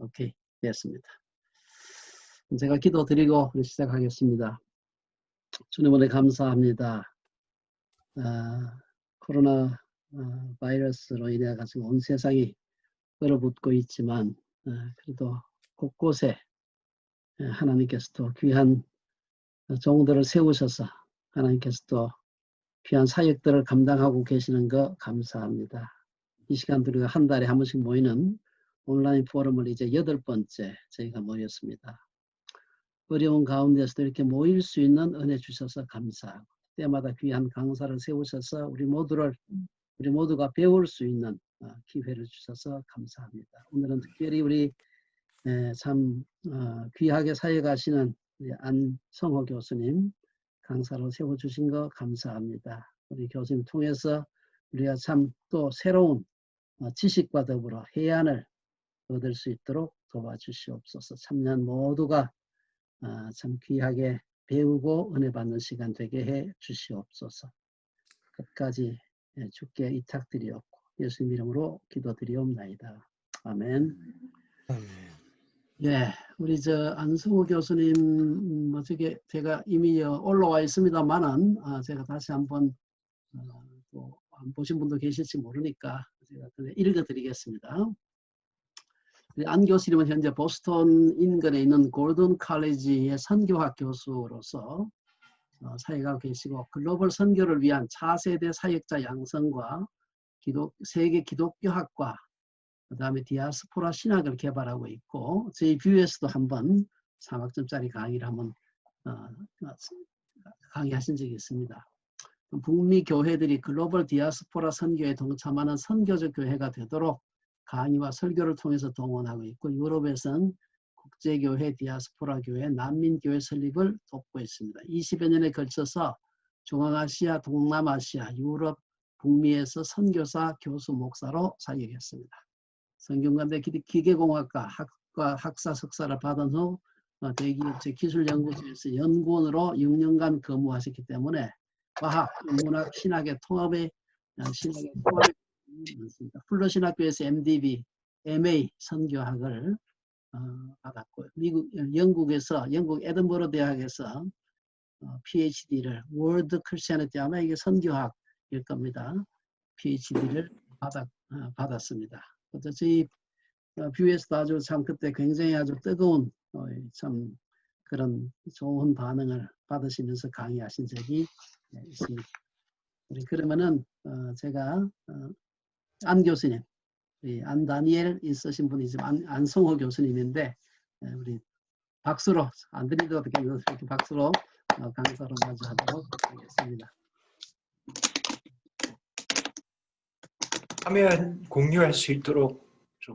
오케이, 됐습니다. 제가 기도드리고 시작하겠습니다. 주님 은혜 감사합니다. 코로나 바이러스로 인해 가지고 온 세상이 얼어붙고 있지만 그래도 곳곳에 하나님께서도 귀한 종들을 세우셔서 하나님께서도 귀한 사역들을 감당하고 계시는 거 감사합니다. 이 시간 우리가 한 달에 한 번씩 모이는 온라인 포럼을 이제 8번째 저희가 모였습니다. 어려운 가운데서도 이렇게 모일 수 있는 은혜 주셔서 감사하고 때마다 귀한 강사를 세우셔서 우리 모두가 배울 수 있는 기회를 주셔서 감사합니다. 오늘은 특별히 우리 참 귀하게 사역하시는 우리 안성호 교수님 강사로 세워주신 거 감사합니다. 우리 교수님 통해서 우리가 참 또 새로운 지식과 더불어 해안을 얻을 수 있도록 도와주시옵소서. 참여한 모두가 참 귀하게 배우고 은혜 받는 시간 되게 해 주시옵소서. 끝까지 주께 이탁드리옵고 예수님 이름으로 기도드리옵나이다. 아멘. 예, 우리 안성호 교수님 어떻게 제가 이미 올라와 있습니다만은 제가 다시 한번 또 안 보신 분도 계실지 모르니까 제가 읽어드리겠습니다. 안 교수님은 현재 보스턴 인근에 있는 골든 칼리지의 선교학 교수로서 사역하고 계시고 글로벌 선교를 위한 차세대 사역자 양성과 세계 기독교학과 그 다음에 디아스포라 신학을 개발하고 있고 저희 뷰에서도 한번 3학점짜리 강의를 한번 강의하신 적이 있습니다. 북미 교회들이 글로벌 디아스포라 선교에 동참하는 선교적 교회가 되도록 강의와 설교를 통해서 동원하고 있고 유럽에서는 국제교회, 디아스포라 교회, 난민교회 설립을 돕고 있습니다. 20여 년에 걸쳐서 중앙아시아, 동남아시아, 유럽, 북미에서 선교사, 교수, 목사로 사역했습니다. 성균관대 기계공학과 학사 석사를 받은 후 대기업체 기술연구소에서 연구원으로 6년간 근무하셨기 때문에 과학, 문학, 신학의 통합에 많습니다. 플러신학교에서 MDB, MA 선교학을 받았고 영국 에든버러 대학에서 PhD를 월드 크리스티애니티 아마 이게 선교학일 겁니다. PhD를 받았습니다. 저희 뷰에서도 아주 참 그때 굉장히 아주 뜨거운 참 그런 좋은 반응을 받으시면서 강의하신 적이 있습니다. 그러면은 제가 안 교수님, 안 다니엘 있으신 분이지만 안성호 교수님인데 우리 박수로 안 드리도 이렇게 박수로 강사로 마주하도록 하겠습니다. 화면 공유할 수 있도록 좀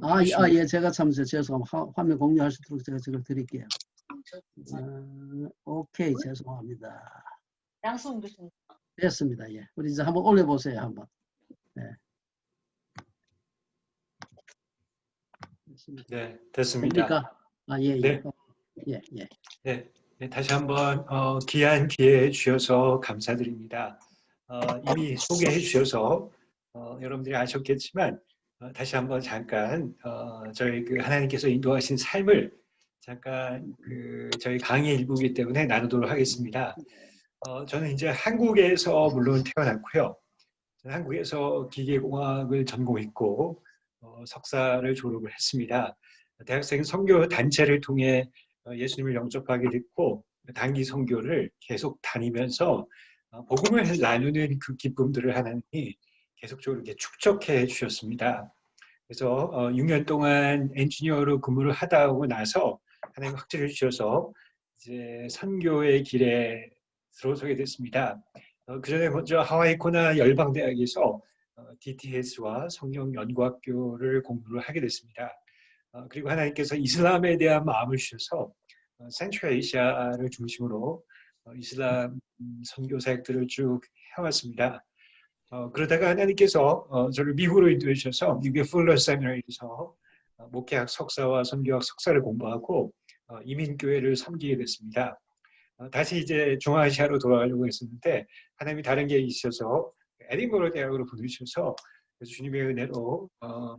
예, 제가 참 죄송합니다. 화면 공유할 수 있도록 제가 저걸 드릴게요. 오케이, 죄송합니다. 양승훈 교수님. 됐습니다. 예, 우리 이제 한번 올려보세요, 한번. 네, 됐습니다. 됩니까? 예. 네. 네, 다시 한번 귀한 기회 주셔서 감사드립니다. 이미 소개해 주셔서 여러분들이 아셨겠지만 다시 한번 잠깐 저희 하나님께서 인도하신 삶을 잠깐 저희 강의 일부이기 때문에 나누도록 하겠습니다. 저는 이제 한국에서 물론 태어났고요. 한국에서 기계공학을 전공했고 석사를 졸업을 했습니다. 대학생 선교 단체를 통해 예수님을 영접하게 됐고 단기 선교를 계속 다니면서 복음을 나누는 그 기쁨들을 하나님이 계속적으로 이렇게 축적해 주셨습니다. 그래서 6년 동안 엔지니어로 근무를 하다 오고 나서 하나님 확증해 주셔서 이제 선교의 길에 들어서게 됐습니다. 그 전에 먼저 하와이 코나 열방대학에서 DTS와 성경연구학교를 공부를 하게 됐습니다. 그리고 하나님께서 이슬람에 대한 마음을 주셔서 센트럴아시아를 중심으로 이슬람 선교 사역들을 쭉 해왔습니다. 그러다가 하나님께서 저를 미국으로 인도해 주셔서 미국의 풀러 세미나리에서 목회학 석사와 선교학 석사를 공부하고 이민교회를 섬기게 됐습니다. 다시 이제 중앙아시아로 돌아가려고 했었는데 하나님이 다른 게 있어서 에딘버러 대학으로 보내주셔서 주님의 은혜로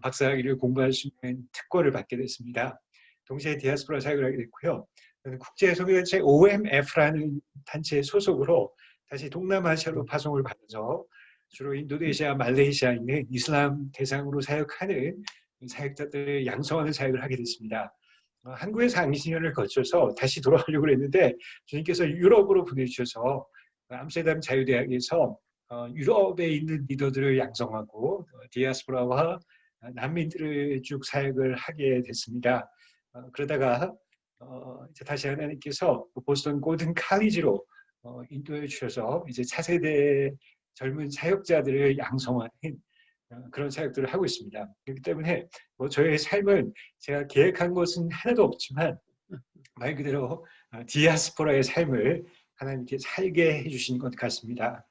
박사학위를 공부할 수 있는 특권을 받게 됐습니다. 동시에 디아스포라 사역을 하게 됐고요. 국제선교단체 OMF라는 단체 소속으로 다시 동남아시아로 파송을 받아서 주로 인도네시아, 말레이시아에 있는 이슬람 대상으로 사역하는 사역자들을 양성하는 사역을 하게 됐습니다. 한국에서 한 20년을 거쳐서 다시 돌아가려고 했는데 주님께서 유럽으로 보내주셔서 암스테르담 자유대학에서 유럽에 있는 리더들을 양성하고 디아스포라와 난민들을 쭉 사역을 하게 됐습니다. 그러다가 이제 다시 하나님께서 보스턴 고든 칼리지로 인도해 주셔서 이제 차세대 젊은 사역자들을 양성하는 그런 사역들을 하고 있습니다. 그렇기 때문에 뭐 저의 삶은 제가 계획한 것은 하나도 없지만 말 그대로 디아스포라의 삶을 하나님께 살게 해주신 것 같습니다.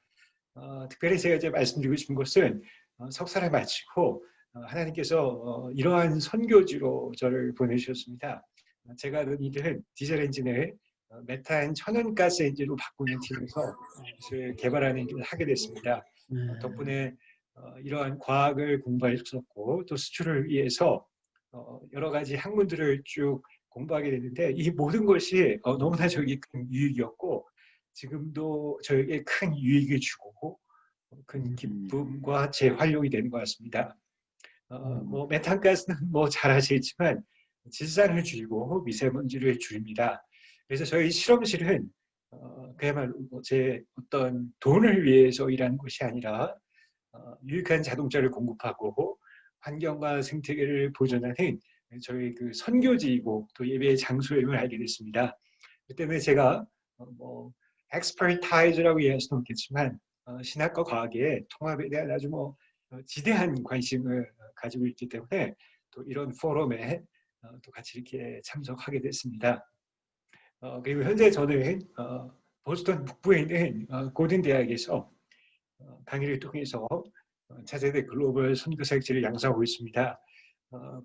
특별히 제가 이제 말씀드리고 싶은 것은 석사를 마치고 하나님께서 이러한 선교지로 저를 보내주셨습니다. 제가 하는 일은 디젤 엔진을 메탄 천연가스 엔진으로 바꾸는 팀에서 개발하는 일을 하게 됐습니다. 덕분에 이러한 과학을 공부할 수 없고 또 수출을 위해서 여러 가지 학문들을 쭉 공부하게 됐는데 이 모든 것이 너무나 저에게 큰 유익이었고 지금도 저에게 큰 유익을 주고 큰 기쁨과 재활용이 되는 것 같습니다. 뭐 메탄가스는 뭐 잘 아시겠지만 질산을 줄이고 미세먼지를 줄입니다. 그래서 저희 실험실은 그야말로 제 어떤 돈을 위해서 일하는 것이 아니라 유익한 자동차를 공급하고 환경과 생태계를 보존하는 저희 그 선교지이고 또 예배의 장소임을 알게 됐습니다. 그 때문에 제가 뭐 expertise라고 이해할 수는 없겠지만 신학과 과학의 통합에 대한 아주 지대한 관심을 가지고 있기 때문에 또 이런 포럼에 또 같이 이렇게 참석하게 됐습니다. 그리고 현재 저는 보스턴 북부에 있는 고든 대학에서 강의를 통해서 차세대 글로벌 선교사역지를 양성하고 있습니다.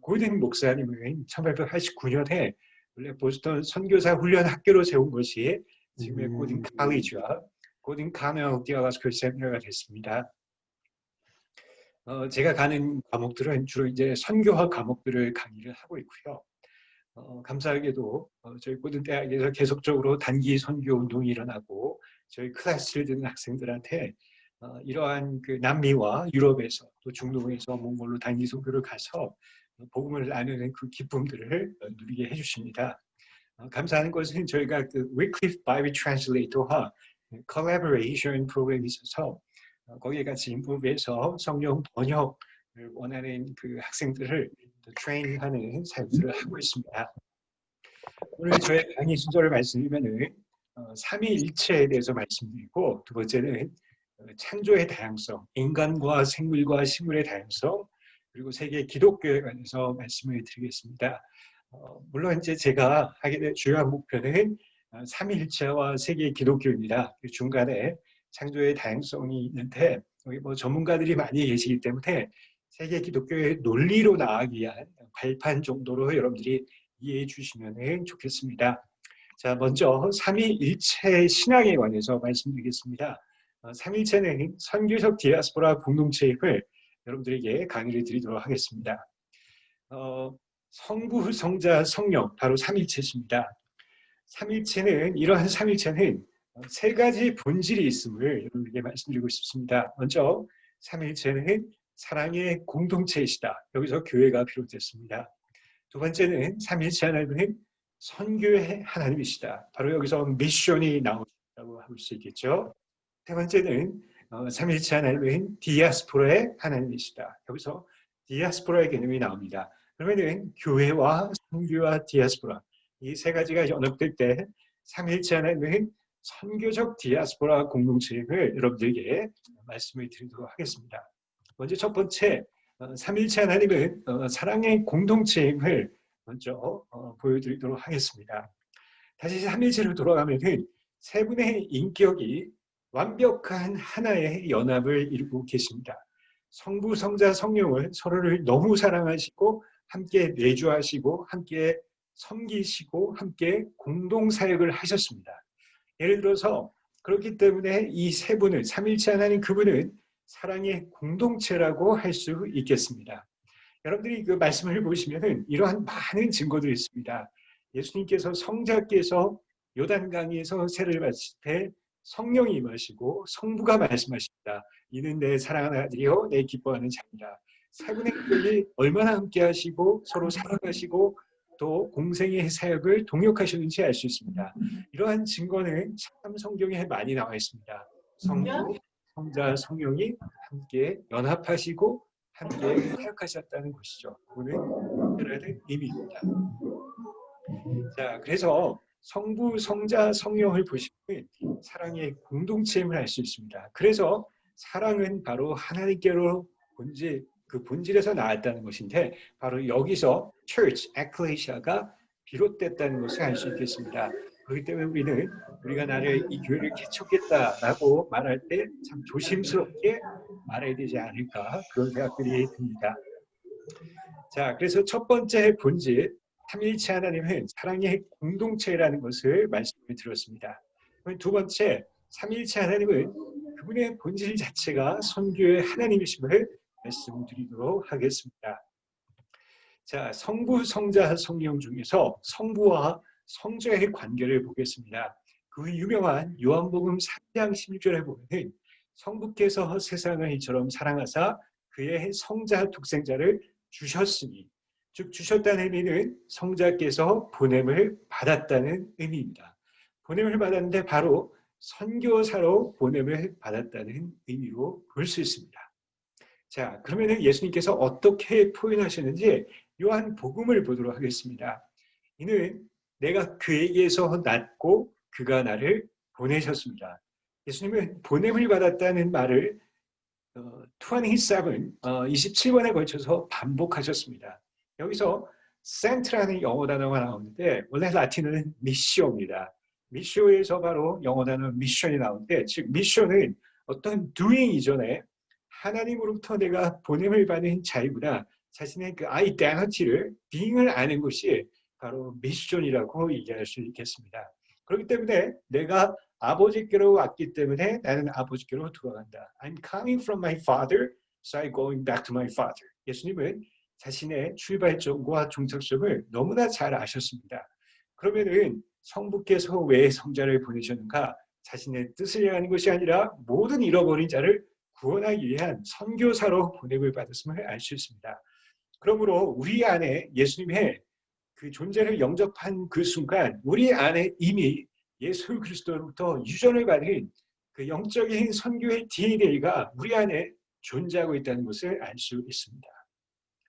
고든 목사님은 1889년에 원래 보스턴 선교사 훈련 학교로 세운 것이 지금의 고든 칼리지와 고든 카멜 디아스포라 세미나가 됐습니다. 제가 가는 과목들은 주로 이제 선교학 과목들을 강의를 하고 있고요. 감사하게도 저희 고든 대학에서 계속적으로 단기 선교 운동이 일어나고 저희 클래스를 듣는 학생들한테 이러한 그 남미와 유럽에서 또 중동에서 몽골로 단기 선교를 가서 복음을 나누는 그 기쁨들을 누리게 해주십니다. 감사하는 것은 저희가 그 Wycliffe Bible Translator와 콜라보레이션 프로그램이 있어서 거기에 같이 인볼브해서 성경 번역을 원하는 그 학생들을 트레이닝하는 사역들을 하고 있습니다. 오늘 저의 강의 순서를 말씀드리면은 삼위일체에 대해서 말씀드리고 두 번째는 창조의 다양성, 인간과 생물과 식물의 다양성, 그리고 세계 기독교에 관해서 말씀을 드리겠습니다. 물론 이제 제가 하게 될 주요한 목표는 삼위일체와 세계 기독교입니다. 그 중간에 창조의 다양성이 있는데 여기 뭐 전문가들이 많이 계시기 때문에 세계 기독교의 논리로 나아가기 위한 발판 정도로 여러분들이 이해해 주시면 좋겠습니다. 자, 먼저 삼위일체 신앙에 관해서 말씀드리겠습니다. 삼위일체는 선교적 디아스포라 공동체임을 여러분들에게 강의를 드리도록 하겠습니다. 성부, 성자, 성령, 바로 삼위일체입니다. 삼위일체는 이러한 삼위일체는 세 가지 본질이 있음을 여러분에게 말씀드리고 싶습니다. 먼저 삼위일체는 사랑의 공동체이시다. 여기서 교회가 비롯됐습니다. 두 번째는 삼위일체 하나님은 선교의 하나님이시다. 바로 여기서 미션이 나오신다고 할 수 있겠죠. 세 번째는 삼위일체 하나님은 디아스포라의 하나님이시다. 여기서 디아스포라의 개념이 나옵니다. 그러면은 교회와 선교와 디아스포라 이 세 가지가 연합될 때 삼위일체 하나님은 선교적 디아스포라 공동체임을 여러분들에게 말씀을 드리도록 하겠습니다. 먼저 첫 번째, 삼위일체 하나님은 사랑의 공동체임을 먼저 보여드리도록 하겠습니다. 다시 삼위일체로 돌아가면은 세 분의 인격이 완벽한 하나의 연합을 이루고 계십니다. 성부, 성자, 성령은 서로를 너무 사랑하시고 함께 내주하시고 함께 섬기시고 함께 공동사역을 하셨습니다. 예를 들어서 그렇기 때문에 이 세 분을 삼위일체 하나님 그분은 사랑의 공동체라고 할 수 있겠습니다. 여러분들이 그 말씀을 보시면은 이러한 많은 증거들이 있습니다. 예수님께서 성자께서 요단강에서 세례를 받으실 때 성령이 임하시고 성부가 말씀하십니다. 이는 내 사랑하는 아들이요 내 기뻐하는 자입니다. 사분의 일이 얼마나 함께하시고 서로 사랑하시고 또 공생의 사역을 동역하셨는지 알 수 있습니다. 이러한 증거는 참 성경에 많이 나와 있습니다. 성부, 성자, 성령이 함께 연합하시고 함께 사역하셨다는 것이죠. 그거는 특별한 의미입니다. 자, 그래서 성부, 성자, 성령을 보시면 사랑의 공동체임을 알 수 있습니다. 그래서 사랑은 바로 하나님께로 그 본질에서 나왔다는 것인데 바로 여기서 church, ecclesia가 비롯됐다는 것을 알 수 있겠습니다. 그렇기 때문에 우리는 우리가 나를 이 교회를 개척했다라고 말할 때 참 조심스럽게 말해야 되지 않을까 그런 생각들이 듭니다. 자, 그래서 첫 번째 본질, 삼위일체 하나님은 사랑의 공동체라는 것을 말씀을 드렸습니다. 두 번째, 삼위일체 하나님은 그분의 본질 자체가 선교의 하나님이심을 말씀드리도록 하겠습니다. 자, 성부, 성자, 성령 중에서 성부와 성자의 관계를 보겠습니다. 그 유명한 요한복음 3장 16절에 보면 성부께서 세상을 이처럼 사랑하사 그의 성자 독생자를 주셨으니, 즉 주셨다는 의미는 성자께서 보냄을 받았다는 의미입니다. 보냄을 받았는데 바로 선교사로 보냄을 받았다는 의미로 볼 수 있습니다. 자, 그러면 예수님께서 어떻게 표현하셨는지 요한복음을 보도록 하겠습니다. 이는 내가 그에게서 낳고 그가 나를 보내셨습니다. 예수님은 보냄을 받았다는 말을 27번, 27번에 걸쳐서 반복하셨습니다. 여기서 sent라는 영어 단어가 나오는데 원래 라틴어는 미시오입니다. 미시오에서 바로 영어 단어 미션이 나오는데 즉 미션은 어떤 doing 이전에 하나님으로부터 내가 보냄을 받은 자이구나 자신의 그 아이덴티티를 being을 아는 것이 바로 미션이라고 얘기할 수 있겠습니다. 그렇기 때문에 내가 아버지께로 왔기 때문에 나는 아버지께로 돌아간다. I'm coming from my father, so I'm going back to my father. 예수님은 자신의 출발점과 종착점을 너무나 잘 아셨습니다. 그러면은 성부께서 왜 성자를 보내셨는가? 자신의 뜻을 하는 것이 아니라 모든 잃어버린 자를 구원하기 위한 선교사로 보냄을 받았음을 알 수 있습니다. 그러므로 우리 안에 예수님의 그 존재를 영접한 그 순간 우리 안에 이미 예수 그리스도로부터 유전을 받은 그 영적인 선교의 DNA가 우리 안에 존재하고 있다는 것을 알 수 있습니다.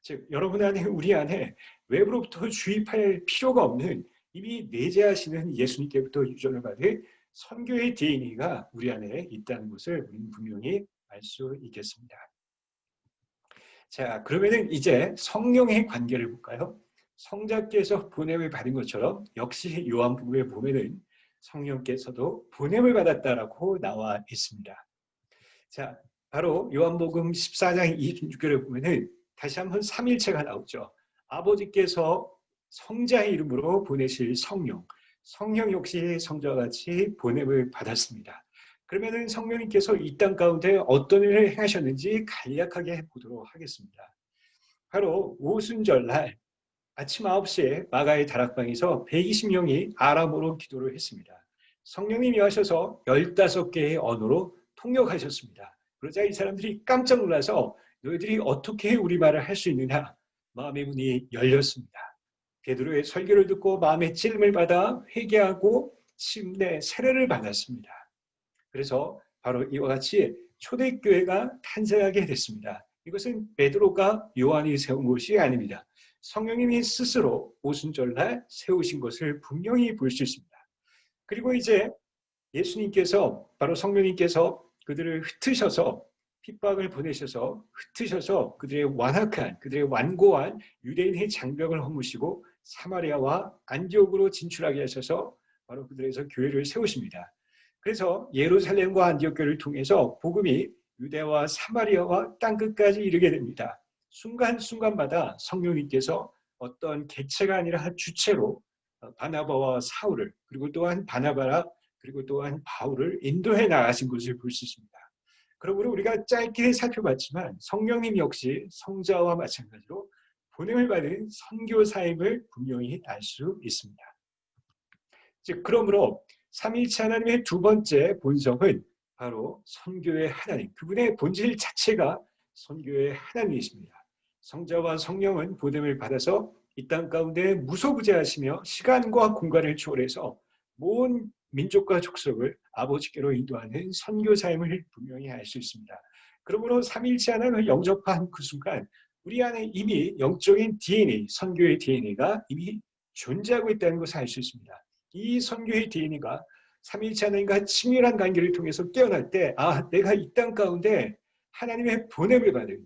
즉 여러분 안에 우리 안에 외부로부터 주입할 필요가 없는 이미 내재하시는 예수님께부터 유전을 받은 선교의 DNA가 우리 안에 있다는 것을 우리는 분명히 알 수 있겠습니다. 자, 그러면은 이제 성령의 관계를 볼까요? 성자께서 보냄을 받은 것처럼 역시 요한복음에 보면은 성령께서도 보냄을 받았다라고 나와 있습니다. 자, 바로 요한복음 14장 26절에 보면은 다시 한번 삼일체가 나오죠. 아버지께서 성자의 이름으로 보내실 성령, 성령 역시 성자와 같이 보냄을 받았습니다. 그러면은 성령님께서 이 땅 가운데 어떤 일을 행하셨는지 간략하게 보도록 하겠습니다. 바로 오순절날 아침 9시에 마가의 다락방에서 120명이 아람어로 기도를 했습니다. 성령님이 하셔서 15개의 언어로 통역하셨습니다. 그러자 이 사람들이 깜짝 놀라서 너희들이 어떻게 우리말을 할 수 있느냐? 마음의 문이 열렸습니다. 베드로의 설교를 듣고 마음의 찔림을 받아 회개하고 침례 세례를 받았습니다. 그래서 바로 이와 같이 초대교회가 탄생하게 됐습니다. 이것은 베드로가 요한이 세운 것이 아닙니다. 성령님이 스스로 오순절날 세우신 것을 분명히 볼 수 있습니다. 그리고 이제 예수님께서 바로 성령님께서 그들을 흩으셔서 핍박을 보내셔서 흩으셔서 그들의 완악한 그들의 완고한 유대인의 장벽을 허무시고 사마리아와 안디옥으로 진출하게 하셔서 바로 그들에서 교회를 세우십니다. 그래서 예루살렘과 안디옥 교회를 통해서 복음이 유대와 사마리아와 땅끝까지 이르게 됩니다. 순간순간마다 성령님께서 어떤 객체가 아니라 주체로 바나바와 사울을 그리고 또한 바나바라 그리고 또한 바울을 인도해 나가신 것을 볼 수 있습니다. 그러므로 우리가 짧게 살펴봤지만 성령님 역시 성자와 마찬가지로 보냄을 받은 선교사임을 분명히 알 수 있습니다. 즉 그러므로 삼위일체 하나님의 두 번째 본성은 바로 선교의 하나님, 그분의 본질 자체가 선교의 하나님이십니다. 성자와 성령은 보냄을 받아서 이 땅 가운데 무소부재하시며 시간과 공간을 초월해서 모든 민족과 족속을 아버지께로 인도하는 선교사임을 분명히 알 수 있습니다. 그러므로 삼위일체 하나님을 영접한 그 순간 우리 안에 이미 영적인 DNA, 선교의 DNA가 이미 존재하고 있다는 것을 알 수 있습니다. 이 선교의 DNA가 삼위일체 하나님과 친밀한 관계를 통해서 깨어날 때, 내가 이 땅 가운데 하나님의 보냄을 받은,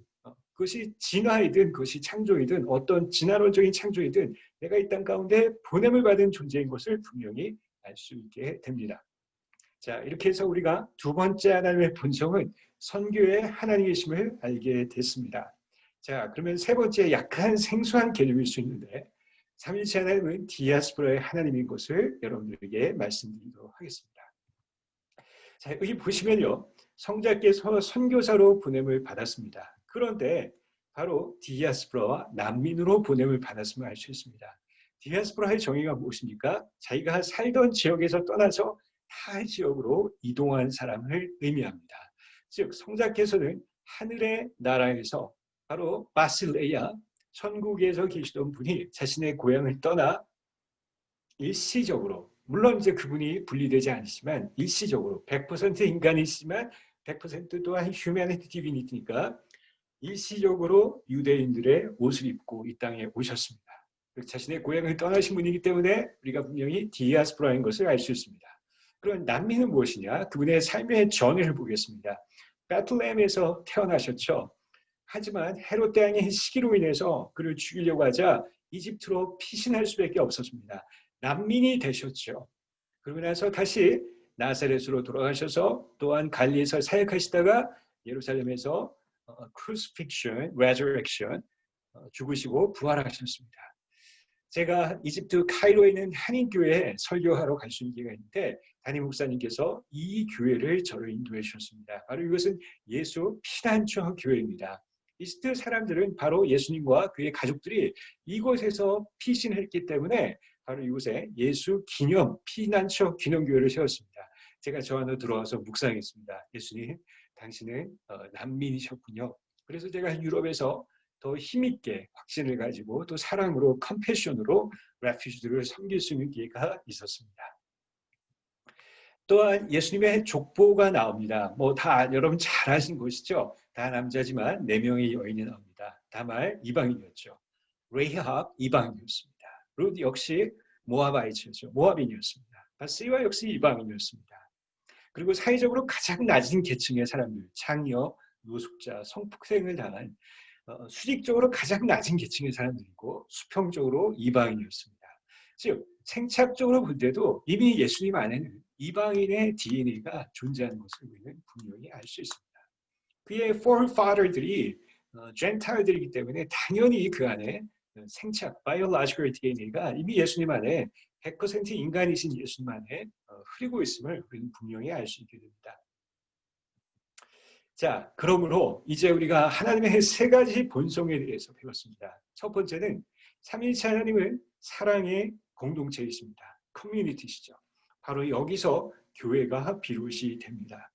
그것이 진화이든 그것이 창조이든 어떤 진화론적인 창조이든 내가 이 땅 가운데 보냄을 받은 존재인 것을 분명히 알 수 있게 됩니다. 자, 이렇게 해서 우리가 두 번째 하나님의 본성은 선교의 하나님이심을 알게 됐습니다. 자, 그러면 세 번째 약간 생소한 개념일 수 있는데 삼위일체 하나님은 디아스포라의 하나님인 것을 여러분들에게 말씀드리도록 하겠습니다. 자, 여기 보시면요. 성자께서 선교사로 보냄을 받았습니다. 그런데 바로 디아스포라와 난민으로 보냄을 받았음을 알 수 있습니다. 디아스포라의 정의가 무엇입니까? 자기가 살던 지역에서 떠나서 타 지역으로 이동한 사람을 의미합니다. 즉 성자께서는 하늘의 나라에서 바로 바실레야 천국에서 계시던 분이 자신의 고향을 떠나 일시적으로, 물론 이제 그분이 분리되지 않으시지만 일시적으로 100% 인간이시지만 100% 또한 휴머니티 디비니티니까 일시적으로 유대인들의 옷을 입고 이 땅에 오셨습니다. 자신의 고향을 떠나신 분이기 때문에 우리가 분명히 디아스포라인 것을 알 수 있습니다. 그럼 난민은 무엇이냐? 그분의 삶의 전을 보겠습니다. 베틀레헴에서 태어나셨죠. 하지만 헤롯 대왕의 시기로 인해서 그를 죽이려고 하자 이집트로 피신할 수밖에 없었습니다. 난민이 되셨죠. 그러고 나서 다시 나사렛으로 돌아가셔서 또한 갈리에서 사역하시다가 예루살렘에서 crucifixion, resurrection, 죽으시고 부활하셨습니다. 제가 이집트 카이로에 있는 한인교회에 설교하러 갈 수 있는 기회가 있는데 담임 목사님께서 이 교회를 저를 인도해 주셨습니다. 바로 이것은 예수 피난처 교회입니다. 이집트 사람들은 바로 예수님과 그의 가족들이 이곳에서 피신했기 때문에 바로 이곳에 예수 기념 피난처 기념교회를 세웠습니다. 제가 저 안으로 들어와서 묵상했습니다. 예수님, 당신은 난민이셨군요. 그래서 제가 유럽에서 더 힘있게 확신을 가지고 또 사랑으로 컴패션으로 레퓨지들을 섬길 수 있는 기회가 있었습니다. 또한 예수님의 족보가 나옵니다. 다 여러분 잘 아시는 것이죠. 다 남자지만 4명의 여인이 나옵니다. 다말 이방인이었죠. 레이합 이방인이었습니다. 룻 역시 모아바이츠였죠. 모아빈이었습니다. 바세바 역시 이방인이었습니다. 그리고 사회적으로 가장 낮은 계층의 사람들, 창녀, 노숙자, 성폭행을 당한 수직적으로 가장 낮은 계층의 사람들이고 수평적으로 이방인이었습니다. 즉 생착적으로 볼 때도 이미 예수님 안에는 이방인의 DNA가 존재하는 것을 우리는 분명히 알 수 있습니다. 그의 forefather들이 젠타일들이기 때문에 당연히 그 안에 생착, biological DNA가 이미 예수님 안에 100% 인간이신 예수님 안에 흐르고 있음을 우리는 분명히 알 수 있게 됩니다. 자, 그러므로 이제 우리가 하나님의 세 가지 본성에 대해서 배웠습니다. 첫 번째는 삼위일체 하나님은 사랑의 공동체이십니다. 커뮤니티시죠. 바로 여기서 교회가 비롯이 됩니다.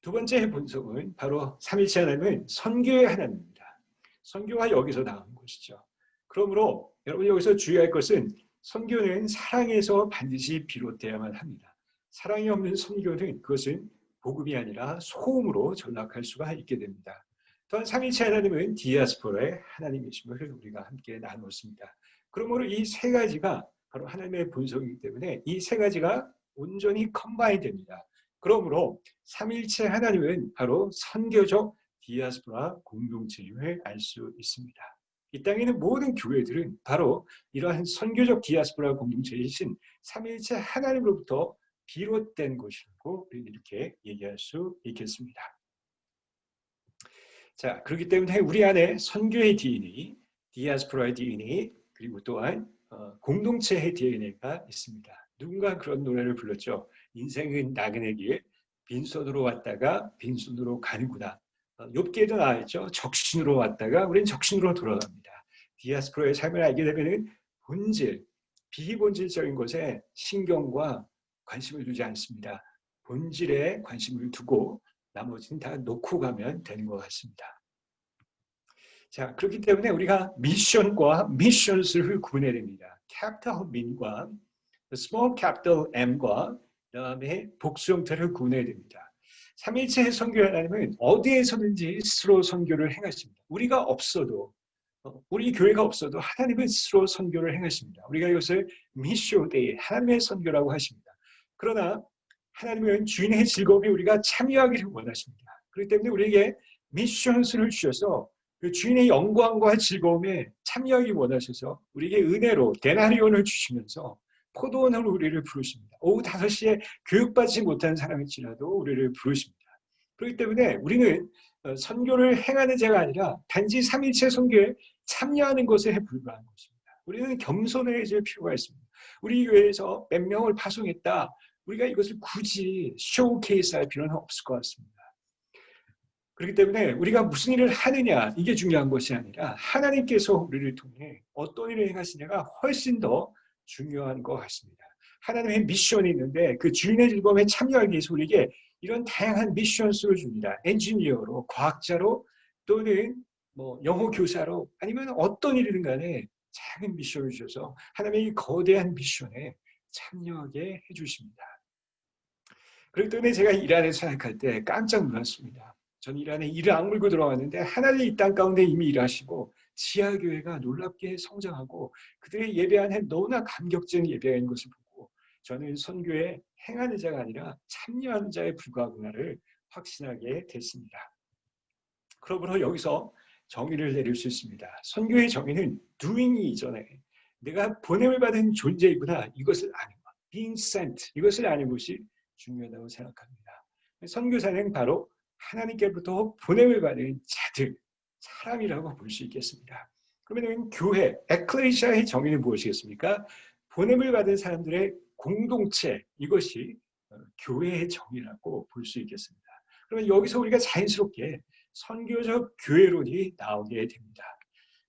두 번째 본성은 바로 삼위일체 하나님은 선교의 하나님입니다. 선교가 여기서 나오는 것이죠. 그러므로 여러분 여기서 주의할 것은 선교는 사랑에서 반드시 비롯되어야만 합니다. 사랑이 없는 선교는 그것은 복음이 아니라 소음으로 전락할 수가 있게 됩니다. 또한 삼위일체 하나님은 디아스포라의 하나님이심을 우리가 함께 나누었습니다. 그러므로 이 세 가지가 바로 하나님의 본성이기 때문에 이 세 가지가 온전히 컴바인 됩니다. 그러므로 삼위일체 하나님은 바로 선교적 디아스포라 공동체임을 알 수 있습니다. 이 땅에 있는 모든 교회들은 바로 이러한 선교적 디아스포라 공동체이신 삼위일체 하나님으로부터 비롯된 것이라고 이렇게 얘기할 수 있겠습니다. 자, 그렇기 때문에 우리 안에 선교의 DNA, 디아스포라의 DNA, 그리고 또한 공동체의 DNA가 있습니다. 누군가 그런 노래를 불렀죠. 인생은 나그네 길, 빈손으로 왔다가 빈손으로 가는구나. 욥기에도 나와있죠. 적신으로 왔다가 우리는 적신으로 돌아갑니다. 디아스포라의 삶을 알게 되면 본질, 비본질적인 것에 신경과 관심을 두지 않습니다. 본질에 관심을 두고 나머지는 다 놓고 가면 되는 것 같습니다. 자, 그렇기 때문에 우리가 미션과 미션스를 구분해야 됩니다. capital Min과 small capital M과 그다음에 복수 형태를 구분해야 됩니다. 삼일체 선교 하나님은 어디에서든지 스스로 선교를 행하십니다. 우리가 없어도 우리 교회가 없어도 하나님은 스스로 선교를 행하십니다. 우리가 이것을 미쇼데이 하나님의 선교라고 하십니다. 그러나 하나님은 주인의 즐거움에 우리가 참여하기를 원하십니다. 그렇기 때문에 우리에게 미션스를 주셔서 그 주인의 영광과 즐거움에 참여하기 원하셔서 우리에게 은혜로 데나리온을 주시면서 포도원으로 우리를 부르십니다. 오후 5시에 교육받지 못한 사람일지라도 우리를 부르십니다. 그렇기 때문에 우리는 선교를 행하는 자가 아니라 단지 삼일체 선교에 참여하는 것에 불과한 것입니다. 우리는 겸손해질 필요가 있습니다. 우리 교회에서 몇 명을 파송했다. 우리가 이것을 굳이 쇼케이스할 필요는 없을 것 같습니다. 그렇기 때문에 우리가 무슨 일을 하느냐 이게 중요한 것이 아니라 하나님께서 우리를 통해 어떤 일을 행하시냐가 훨씬 더 중요한 것 같습니다. 하나님의 미션이 있는데 그 주인의 즐거움에 참여하기 위해서 우리에게 이런 다양한 미션스를 줍니다. 엔지니어로, 과학자로 또는 영어 교사로 아니면 어떤 일이든 간에 작은 미션을 주셔서 하나님의 이 거대한 미션에 참여하게 해주십니다. 그렇기 때문에 제가 이란에서 생각할 때 깜짝 놀랐습니다. 전 이란에 이를 악물고 들어왔는데 하나님 이 땅 가운데 이미 일하시고 지하교회가 놀랍게 성장하고 그들의 예배 안에 너무나 감격적인 예배가 있는 것을 보고 저는 선교에 행하는 자가 아니라 참여하는 자에 불과하구나를 확신하게 됐습니다. 그러므로 여기서 정의를 내릴 수 있습니다. 선교의 정의는 doing이 이전에 내가 보냄을 받은 존재이구나 이것을 아는 것, being sent 이것을 아는 것이 중요하다고 생각합니다. 선교사는 바로 하나님께로부터 보냄을 받은 자들, 사람이라고 볼 수 있겠습니다. 그러면 교회, 에클레시아의 정의는 무엇이겠습니까? 보냄을 받은 사람들의 공동체, 이것이 교회의 정의라고 볼 수 있겠습니다. 그러면 여기서 우리가 자연스럽게 선교적 교회론이 나오게 됩니다.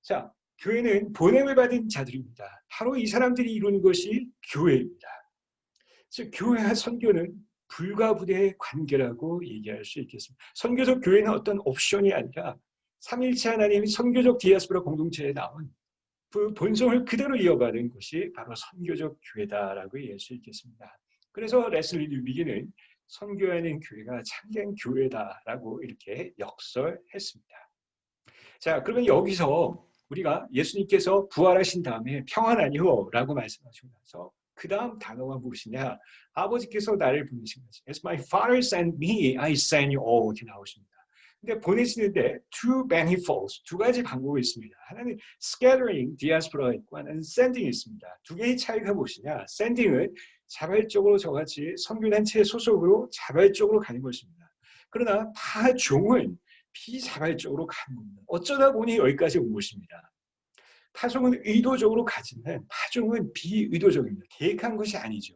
자, 교회는 보냄을 받은 자들입니다. 바로 이 사람들이 이루는 것이 교회입니다. 즉, 교회와 선교는 불가분의 관계라고 얘기할 수 있겠습니다. 선교적 교회는 어떤 옵션이 아니라 삼일체 하나님이 선교적 디아스포라 공동체에 나온 그 본성을 그대로 이어가는 것이 바로 선교적 교회다라고 얘기할 수 있겠습니다. 그래서 레슬리 뉴비기는 선교하는 교회가 참된 교회다라고 이렇게 역설했습니다. 자, 그러면 여기서 우리가 예수님께서 부활하신 다음에 평안하니요 라고 말씀하시고 나서 그 다음 단어가 무엇이냐? 아버지께서 나를 보내신 거지. As my father sent me, I send you all 이렇게 나오십니다. 근데 보내시는데 two manifolds, 두 가지 방법이 있습니다. 하나는 scattering, 디아스포라가 있고 하나는 sending이 있습니다. 두 개의 차이가 무엇이냐? sending은 자발적으로 저같이 선교단체 소속으로 자발적으로 가는 것입니다. 그러나 파종은 비자발적으로 가는 겁니다. 어쩌다 보니 여기까지 온 것입니다. 파종은 의도적으로 가지만 파종은 비의도적입니다. 계획한 것이 아니죠.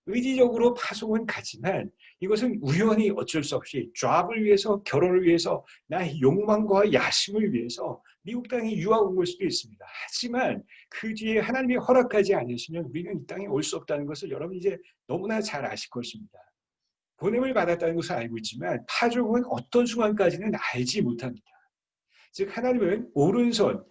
의지적으로 파송은 가지만 이것은 우연히 어쩔 수 없이 잡을 위해서 결혼을 위해서 나의 욕망과 야심을 위해서 미국 땅에 유학 온 걸 수도 있습니다. 하지만 그 뒤에 하나님이 허락하지 않으시면 우리는 이 땅에 올 수 없다는 것을 여러분 이제 너무나 잘 아실 것입니다. 보냄을 받았다는 것을 알고 있지만 파종은 어떤 순간까지는 알지 못합니다. 즉 하나님은 오른손,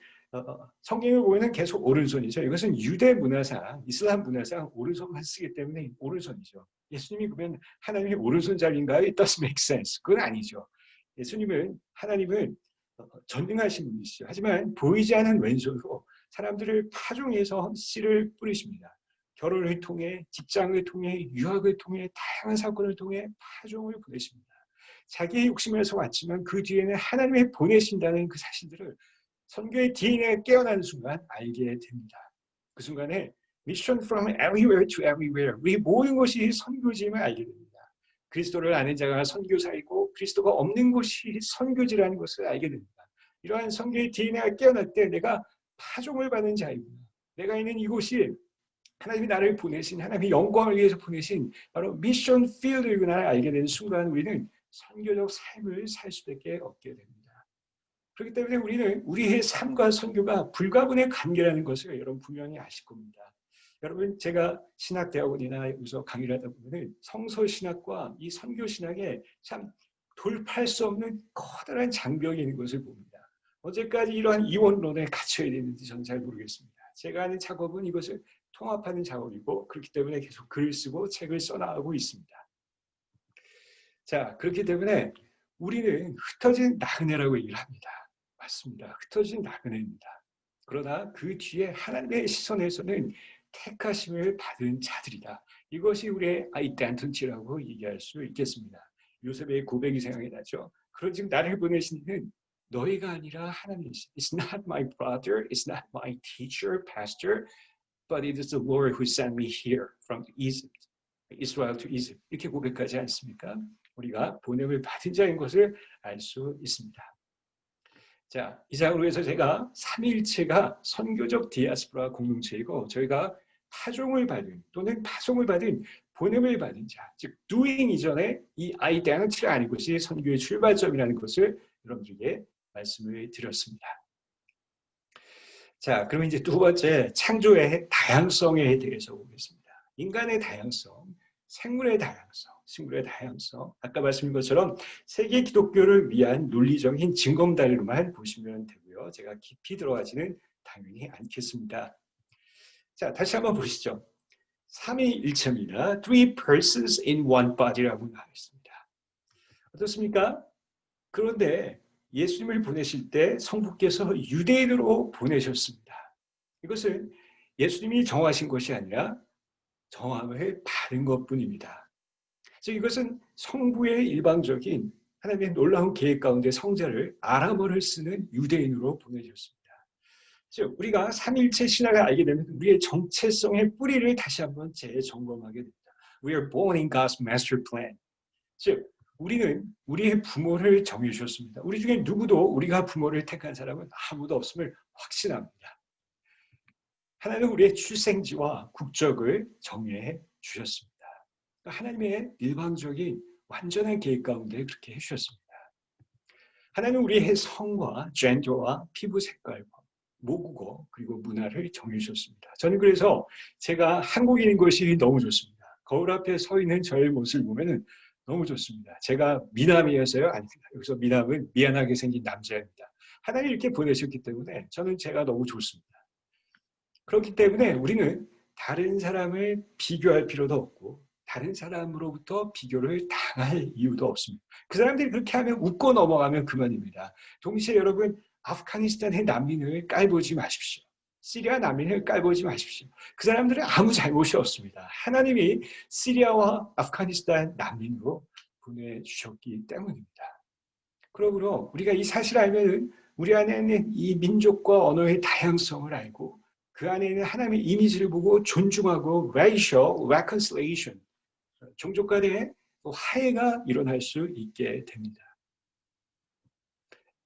성경을 보면 계속 오른손이죠. 이것은 유대 문화상, 이슬람 문화상 오른손만 쓰기 때문에 오른손이죠. 예수님이 그러면 하나님이 오른손잡이인가요? It doesn't make sense. 그건 아니죠. 하나님은 전능하신 분이시죠. 하지만 보이지 않는 왼손으로 사람들을 파종해서 씨를 뿌리십니다. 결혼을 통해, 직장을 통해, 유학을 통해, 다양한 사건을 통해 파종을 보내십니다. 자기의 욕심에서 왔지만 그 뒤에는 하나님이 보내신다는 그 사실들을 선교의 DNA가 깨어나는 순간 알게 됩니다. 그 순간에 Mission from everywhere to everywhere. 우리 모든 것이 선교지임을 알게 됩니다. 그리스도를 아는 자가 선교사이고 그리스도가 없는 곳이 선교지라는 것을 알게 됩니다. 이러한 선교의 DNA가 깨어날 때 내가 파종을 받는 자이구나. 내가 있는 이곳이 하나님이 나를 보내신 하나님의 영광을 위해서 보내신 바로 미션 필드이구나 알게 되는 순간 우리는 선교적 삶을 살 수밖에 없게 됩니다. 그렇기 때문에 우리는 우리의 삶과 선교가 불가분의 관계라는 것을 여러분 분명히 아실 겁니다. 여러분 제가 신학대학원이나 여기서 강의를 하다 보면 성서신학과 이 선교신학에 참 돌파할 수 없는 커다란 장벽이 있는 것을 봅니다. 언제까지 이러한 이원론에 갇혀야 되는지 저는 잘 모르겠습니다. 제가 하는 작업은 이것을 통합하는 작업이고 그렇기 때문에 계속 글을 쓰고 책을 써나가고 있습니다. 자, 그렇기 때문에 우리는 흩어진 나그네라고 얘기를 합니다. 맞습니다. 흩어진 나그네입니다. 그러나 그 뒤에 하나님의 시선에서는 택하심을 받은 자들이다. 이것이 우리의 아이덴티티라고 얘기할 수 있겠습니다. 요셉의 고백이 생각이 나죠. 그런즉 나를 보내신 이는 너희가 아니라 하나님이시. It's not my brother, it's not my teacher, pastor, but it is the Lord who sent me here from Egypt, Israel to Egypt. 이렇게 고백하지 않습니까? 우리가 보냄을 받은 자인 것을 알 수 있습니다. 자, 이상으로 해서 제가 삼위일체가 선교적 디아스포라 공동체이고 저희가 파종을 받은 또는 파송을 받은 보냄을 받은 자, 즉 doing 이전에 이 아이덴티티를 아는 것이 선교의 출발점이라는 것을 여러분들에게 말씀을 드렸습니다. 자, 그러면 이제 두 번째 창조의 다양성에 대해서 보겠습니다. 인간의 다양성, 생물의 다양성, 식물의 다양성. 아까 말씀드린 것처럼 세계 기독교를 위한 논리적인 징검다리로만 보시면 되고요. 제가 깊이 들어가지는 당연히 않겠습니다. 자, 다시 한번 보시죠. 삼위일체입니다. Three persons in one body라고 나와있습니다. 어떻습니까? 그런데 예수님을 보내실 때 성부께서 유대인으로 보내셨습니다. 이것은 예수님이 정하신 것이 아니라 정함을 받은 것뿐입니다. 즉 이것은 성부의 일방적인 하나님의 놀라운 계획 가운데 성자를 아람어를 쓰는 유대인으로 보내셨습니다. 즉 우리가 삼일체 신학을 알게 되면 우리의 정체성의 뿌리를 다시 한번 재점검하게 됩니다. We are born in God's master plan. 즉 우리는 우리의 부모를 정해주셨습니다. 우리 중에 누구도 우리가 부모를 택한 사람은 아무도 없음을 확신합니다. 하나님은 우리의 출생지와 국적을 정해 주셨습니다. 하나님의 일방적인 완전한 계획 가운데 그렇게 해주셨습니다. 하나님은 우리의 성과, 젠더와 피부 색깔과 모국어 그리고 문화를 정해주셨습니다. 저는 그래서 제가 한국인인 것이 너무 좋습니다. 거울 앞에 서 있는 저의 모습을 보면 너무 좋습니다. 제가 미남이어서요? 아닙니다. 여기서 미남은 미안하게 생긴 남자입니다. 하나님이 이렇게 보내셨기 때문에 저는 제가 너무 좋습니다. 그렇기 때문에 우리는 다른 사람을 비교할 필요도 없고 다른 사람으로부터 비교를 당할 이유도 없습니다. 그 사람들이 그렇게 하면 웃고 넘어가면 그만입니다. 동시에 여러분 아프가니스탄의 난민을 깔보지 마십시오. 시리아 난민을 깔보지 마십시오. 그 사람들은 아무 잘못이 없습니다. 하나님이 시리아와 아프가니스탄 난민으로 보내주셨기 때문입니다. 그러므로 우리가 이 사실을 알면 우리 안에는 이 민족과 언어의 다양성을 알고 그 안에는 하나님의 이미지를 보고 존중하고 racial reconciliation, 종족 간의 화해가 일어날 수 있게 됩니다.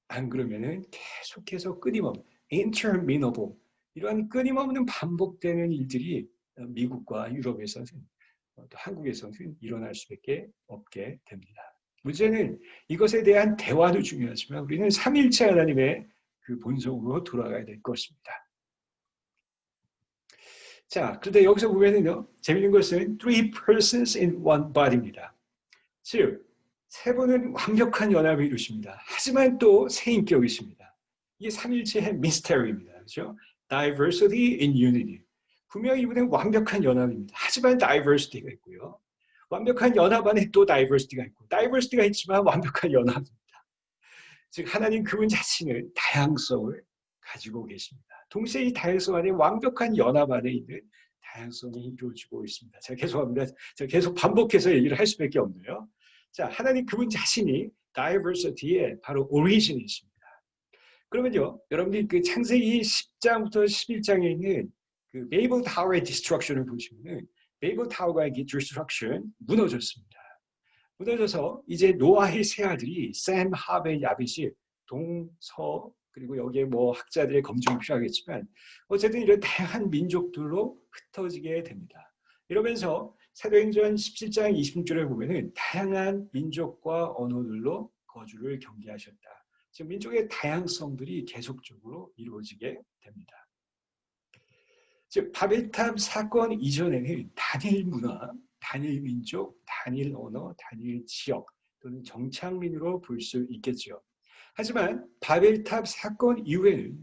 안 그러면은 계속해서 끊임없는 interminable 이러한 끊임없는 반복되는 일들이 미국과 유럽에서는 또 한국에서는 일어날 수밖에 없게 됩니다. 문제는 이것에 대한 대화도 중요하지만 우리는 삼일체 하나님의 그 본성으로 돌아가야 될 것입니다. 자, 그런데 여기서 보면은요, 재밌는 것은 three persons in one body입니다. 즉, 세 분은 완벽한 연합을 이루십니다. 하지만 또 세 인격이십니다. 이게 삼일체의 미스테리입니다. 그렇죠? Diversity in unity. 분명히 이분은 완벽한 연합입니다. 하지만 diversity가 있고요. 완벽한 연합 안에 또 diversity가 있고, diversity가 있지만 완벽한 연합입니다. 즉, 하나님 그분 자신은 다양성을 가지고 계십니다. 동시에 이 다양성 안에 완벽한 연합 안에 있는 다양성이 이루어지고 있습니다. 제가 죄송합니다. 제가 계속 반복해서 얘기를 할 수밖에 없네요. 자, 하나님 그분 자신이 diversity의 바로 오리진이십니다. 그러면요, 여러분들이 그 창세기 10장부터 11장에 있는 그 베이블 타워의 디스트럭션을 보시면은 베이블 타워가 디스트럭션 무너졌습니다. 무너져서 이제 노아의 세 아들이 샘, 하벨, 야벳이 동서 그리고 여기에 뭐 학자들의 검증이 필요하겠지만 어쨌든 이런 다양한 민족들로 흩어지게 됩니다. 이러면서 사도행전 17장 26절에 보면은 다양한 민족과 언어들로 거주를 경계하셨다. 즉 민족의 다양성들이 계속적으로 이루어지게 됩니다. 즉 바벨탑 사건 이전에는 단일 문화, 단일 민족, 단일 언어, 단일 지역 또는 정착민으로 볼 수 있겠죠. 하지만 바벨탑 사건 이후에는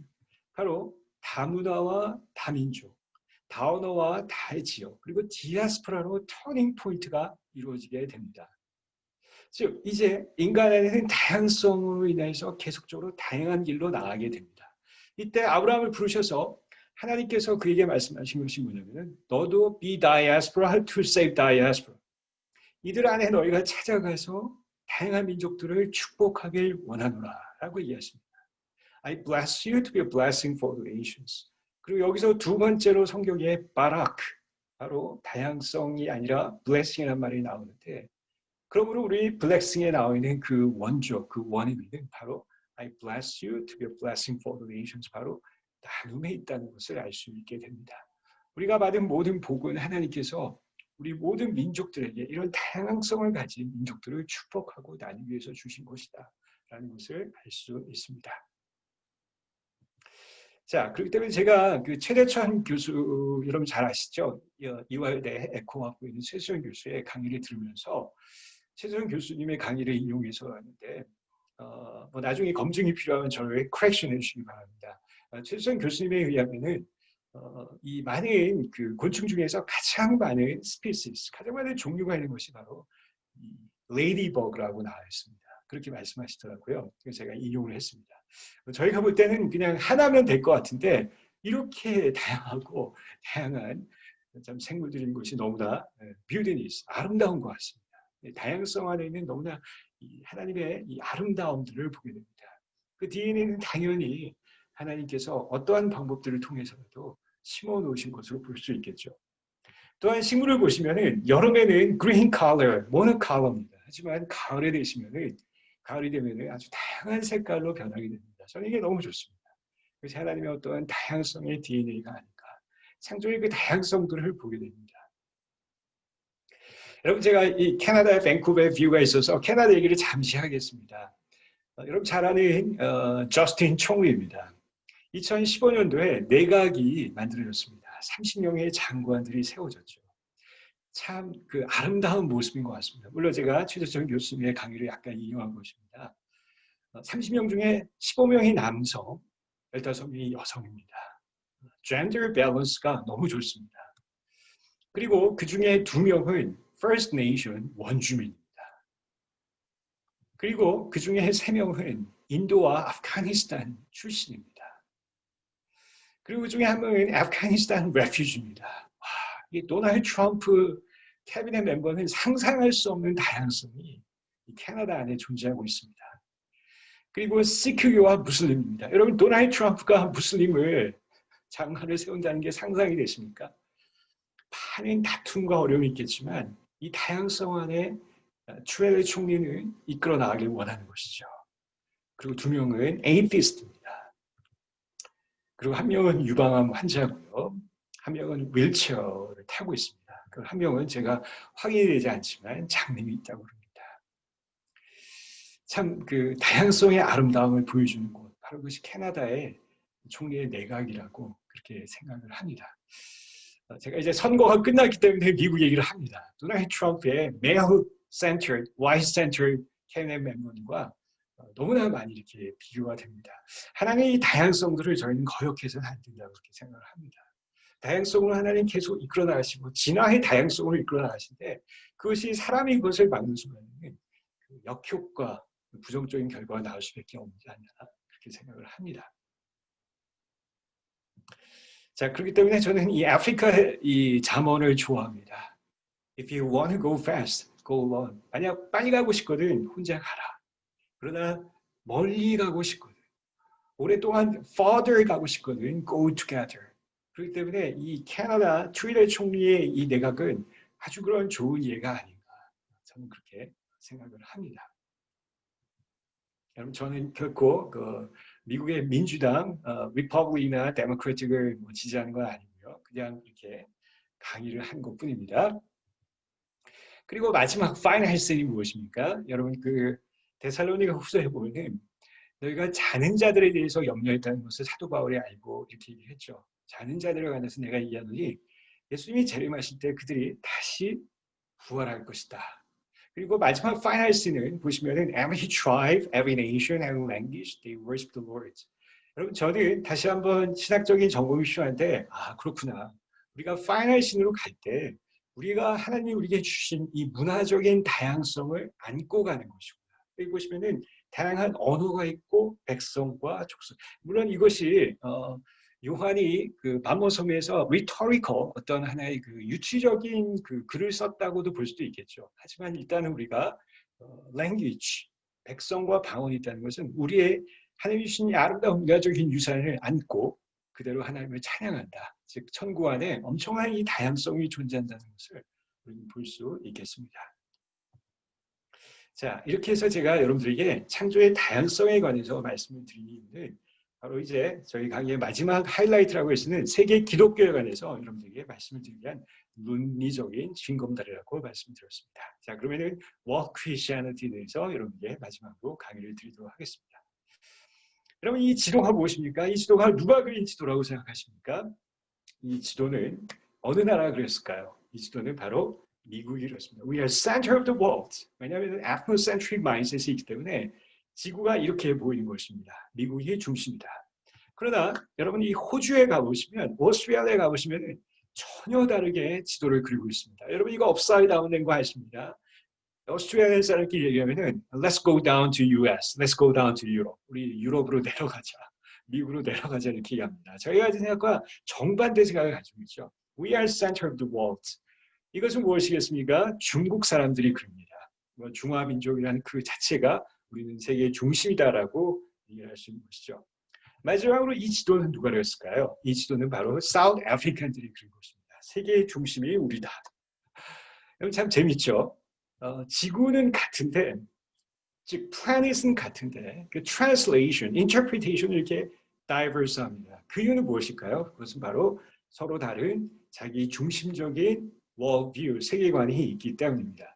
바로 다문화와 다민족, 다언어와 다지역, 그리고 디아스포라로 터닝 포인트가 이루어지게 됩니다. 즉 이제 인간 안에는 다양성으로 인해서 계속적으로 다양한 길로 나가게 됩니다. 이때 아브라함을 부르셔서 하나님께서 그에게 말씀하신 것이 뭐냐면 너도 be diaspora to save diaspora. 이들 안에 너희가 찾아가서 다양한 민족들을 축복하길 원하노라 라고 얘기하십니다. I bless you to be a blessing for the nations. 그리고 여기서 두 번째로 성경에 바락, 바로 다양성이 아니라 blessing이라는 말이 나오는데 그러므로 우리 블랙싱에 나와 있는 그 원조, 그 원의미는 바로 I bless you to be a blessing for the nations. 바로 나눔에 있다는 것을 알 수 있게 됩니다. 우리가 받은 모든 복은 하나님께서 우리 모든 민족들에게 이런 다양성을 가진 민족들을 축복하고 나누기 위해서 주신 것이다 라는 것을 알 수 있습니다. 자, 그렇기 때문에 제가 그 최대천 교수 여러분 잘 아시죠? 이화여대 에코하고 있는 최대천 교수의 강의를 들으면서 최대천 교수님의 강의를 인용해서 하는데 뭐 나중에 검증이 필요하면 저를 커렉션 해주시기 바랍니다. 최대천 교수님에 의하면은 이 많은 그 곤충 중에서 가장 많은 스피시스, 가장 많은 종류가 있는 것이 바로 이 레이디버그라고 나와 있습니다. 그렇게 말씀하시더라고요. 그래서 제가 인용을 했습니다. 저희가 볼 때는 그냥 하나면 될 것 같은데 이렇게 다양하고 다양한 참 생물들인 것이 너무나 뷰티니스, 아름다운 것 같습니다. 다양성 안에 있는 너무나 하나님의 이 아름다움들을 보게 됩니다. 그 뒤에는 당연히 하나님께서 어떠한 방법들을 통해서라도 심어 놓으신 것으로 볼 수 있겠죠. 또한 식물을 보시면은 여름에는 green color, monocolor입니다. 하지만 가을이 되면은 아주 다양한 색깔로 변하게 됩니다. 저는 이게 너무 좋습니다. 그래서 하나님의 어떠한 다양성의 DNA가 아닐까. 창조의 그 다양성들을 보게 됩니다. 여러분 제가 이 캐나다의 밴쿠버에 뷰가 있어서 캐나다 얘기를 잠시 하겠습니다. 여러분 잘 아는 저스틴 총리입니다. 2015년도에 내각이 만들어졌습니다. 30명의 장관들이 세워졌죠. 참 그 아름다운 모습인 것 같습니다. 물론 제가 최재천 교수님의 강의를 약간 인용한 것입니다. 30명 중에 15명이 남성, 15명이 여성입니다. 젠더 밸런스가 너무 좋습니다. 그리고 그 중에 2명은 First Nation 원주민입니다. 그리고 그 중에 3명은 인도와 아프가니스탄 출신입니다. 그리고 그 중에 1명은 아프가니스탄 레퓨지입니다. 와, 이 도널드 트럼프 캐비넷 멤버는 상상할 수 없는 다양성이 캐나다 안에 존재하고 있습니다. 그리고 시크교와 무슬림입니다. 여러분 도널드 트럼프가 무슬림을 장관을 세운다는 게 상상이 되십니까? 많은 다툼과 어려움이 있겠지만 이 다양성 안에 트레일러 총리는 이끌어 나가길 원하는 것이죠. 그리고 2명은 에이티스트입니다. 그리고 1명은 유방암 환자고요. 1명은 휠체어를 타고 있습니다. 그리고 1명은 제가 확인이 되지 않지만 장님이 있다고 합니다. 참 그 다양성의 아름다움을 보여주는 곳, 바로 그것이 캐나다의 총리의 내각이라고 그렇게 생각을 합니다. 제가 이제 선거가 끝났기 때문에 미국 얘기를 합니다. 도널드 트럼프의 male centered, white centered 캐비넷 멤버들과 너무나 많이 이렇게 비교가 됩니다. 하나님의 이 다양성들을 저희는 거역해서는 안 된다고 그렇게 생각을 합니다. 다양성을 하나님 계속 이끌어 나가시고 진화의 다양성을 이끌어 나가시는데 그것이 사람이 그것을 막는 순간에는 그 역효과, 부정적인 결과가 나올 수밖에 없지 않나 그렇게 생각을 합니다. 자, 그렇기 때문에 저는 이 아프리카의 이 잠언을 좋아합니다. If you want to go fast, go alone. 만약 빨리 가고 싶거든 혼자 가라. 그러나 멀리 가고 싶거든, 오랫동안 farther 가고 싶거든 go together. 그렇기 때문에 이 캐나다 트루도 총리의 이 내각은 아주 그런 좋은 예가 아닌가 저는 그렇게 생각을 합니다. 여러분 저는 결코 그 미국의 민주당, 리퍼블릭이나 데모크래틱을 뭐 지지하는 건 아니고요. 그냥 이렇게 강의를 한 것뿐입니다. 그리고 마지막 파이널 헬스이 무엇입니까? 여러분 그 데살로니가 후서에 보면 너희가 자는 자들에 대해서 염려했다는 것을 사도 바울이 알고 이렇게 얘기했죠. 자는 자들에 관해서 내가 얘기하노니 예수님이 재림하실 때 그들이 다시 부활할 것이다. 그리고 마지막 파이널 씬은 보시면은 every tribe, every nation, every language, they worship the Lord. 여러분 저는 다시 한번 신학적인 점검이 필요한데 그렇구나. 우리가 파이널 씬으로 갈 때 우리가 하나님이 우리에게 주신 이 문화적인 다양성을 안고 가는 것이구나. 여기 보시면은 다양한 언어가 있고 백성과 족속. 물론 이것이 요한이 그 반모섬에서 rhetorical 어떤 하나의 그 유치적인 그 글을 썼다고도 볼 수도 있겠죠. 하지만 일단은 우리가 language, 백성과 방언이 있다는 것은 우리의 하나님이 주신 이 아름다운 문화적인 유산을 안고 그대로 하나님을 찬양한다. 즉 천국 안에 엄청난 이 다양성이 존재한다는 것을 우리는 볼 수 있겠습니다. 자, 이렇게 해서 제가 여러분들에게 창조의 다양성에 관해서 말씀을 드린 이유는 바로 이제 저희 강의의 마지막 하이라이트라고 할 수 있는 세계 기독교에 관해서 여러분들에게 말씀을 드리기 위한 논리적인 징검다리라고 말씀드렸습니다. 자, 그러면은 What Christianity에 대해서 여러분에게 마지막으로 강의를 드리도록 하겠습니다. 여러분 이 지도가 무엇입니까? 이 지도가 누가 그린 지도라고 생각하십니까? 이 지도는 어느 나라가 그렸을까요? 이 지도는 바로 미국이 그렸습니다. We are center of the world. 왜냐하면 ethnocentric mindset이 있기 때문에 지구가 이렇게 보이는 것입니다. 미국이 중심이다. 그러나 여러분 이 호주에 가보시면, 오스트레일리아에 가보시면 전혀 다르게 지도를 그리고 있습니다. 여러분 이거 업사이드 다운된 거 아십니까? 오스트레일리아 사람끼리 얘기하면은 Let's go down to US, Let's go down to Europe. 우리 유럽으로 내려가자, 미국으로 내려가자 이렇게 얘기합니다. 저희가 가진 생각과 정반대 생각을 가지고 있죠. We are center of the world. 이것은 무엇이겠습니까? 중국 사람들이 그럽니다. 중화민족이라는 그 자체가 우리는 세계의 중심이다라고 얘기할 수 있는 것이죠. 마지막으로 이 지도는 누가 그렸을까요? 이 지도는 바로 사우스 아프리칸들이 그린 것입니다. 세계의 중심이 우리다. 참 재밌죠? 지구는 같은데, 즉 플래닛은 같은데 그 translation, interpretation을 이렇게 diverse합니다. 그 이유는 무엇일까요? 그것은 바로 서로 다른 자기 중심적인 worldview, 세계관이 있기 때문입니다.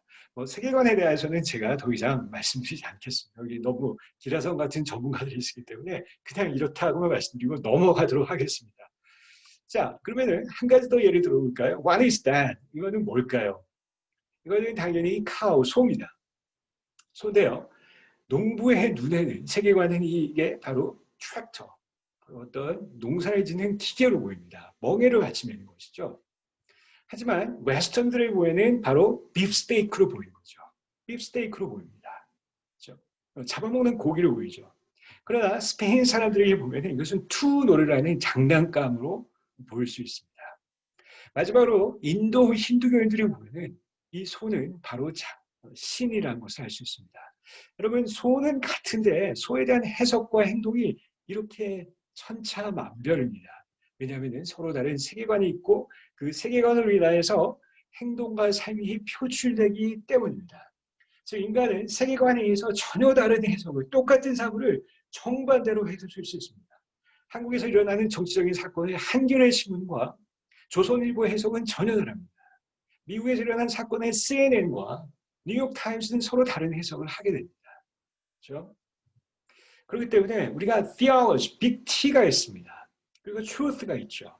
세계관에 대해서는 제가 더 이상 말씀드리지 않겠습니다. 여기 너무 기라성 같은 전문가들이 있기 때문에 그냥 이렇다고만 말씀드리고 넘어가도록 하겠습니다. 자, 그러면은 한 가지 더 예를 들어볼까요? What is that? 이거는 뭘까요? 이거는 당연히 cow, 소입니다. 소인데요. 농부의 눈에는 세계관은 이게 바로 트랙터, 어떤 농사를 짓는 기계로 보입니다. 멍에를 받치는 것이죠. 하지만 웨스턴들의 보에는 바로 빕스테이크로 보이는 거죠. 빕스테이크로 보입니다. 그렇죠? 잡아먹는 고기로 보이죠. 그러나 스페인 사람들에게 보면 이것은 투노르라는 장난감으로 보일 수 있습니다. 마지막으로 인도 힌두교인들이 보면 이 소는 바로 신이라는 것을 알 수 있습니다. 여러분 소는 같은데 소에 대한 해석과 행동이 이렇게 천차만별입니다. 왜냐하면 서로 다른 세계관이 있고 그 세계관을 인하여서 행동과 삶이 표출되기 때문입니다. 즉 인간은 세계관에 의해서 전혀 다른 해석을 똑같은 사고를 정반대로 해석할 수 있습니다. 한국에서 일어나는 정치적인 사건의 한겨레 신문과 조선일보 해석은 전혀 다릅니다. 미국에서 일어난 사건의 CNN과 뉴욕타임스는 서로 다른 해석을 하게 됩니다. 그렇죠? 그렇기 때문에 우리가 theology, big T가 있습니다. 그리고 truth가 있죠.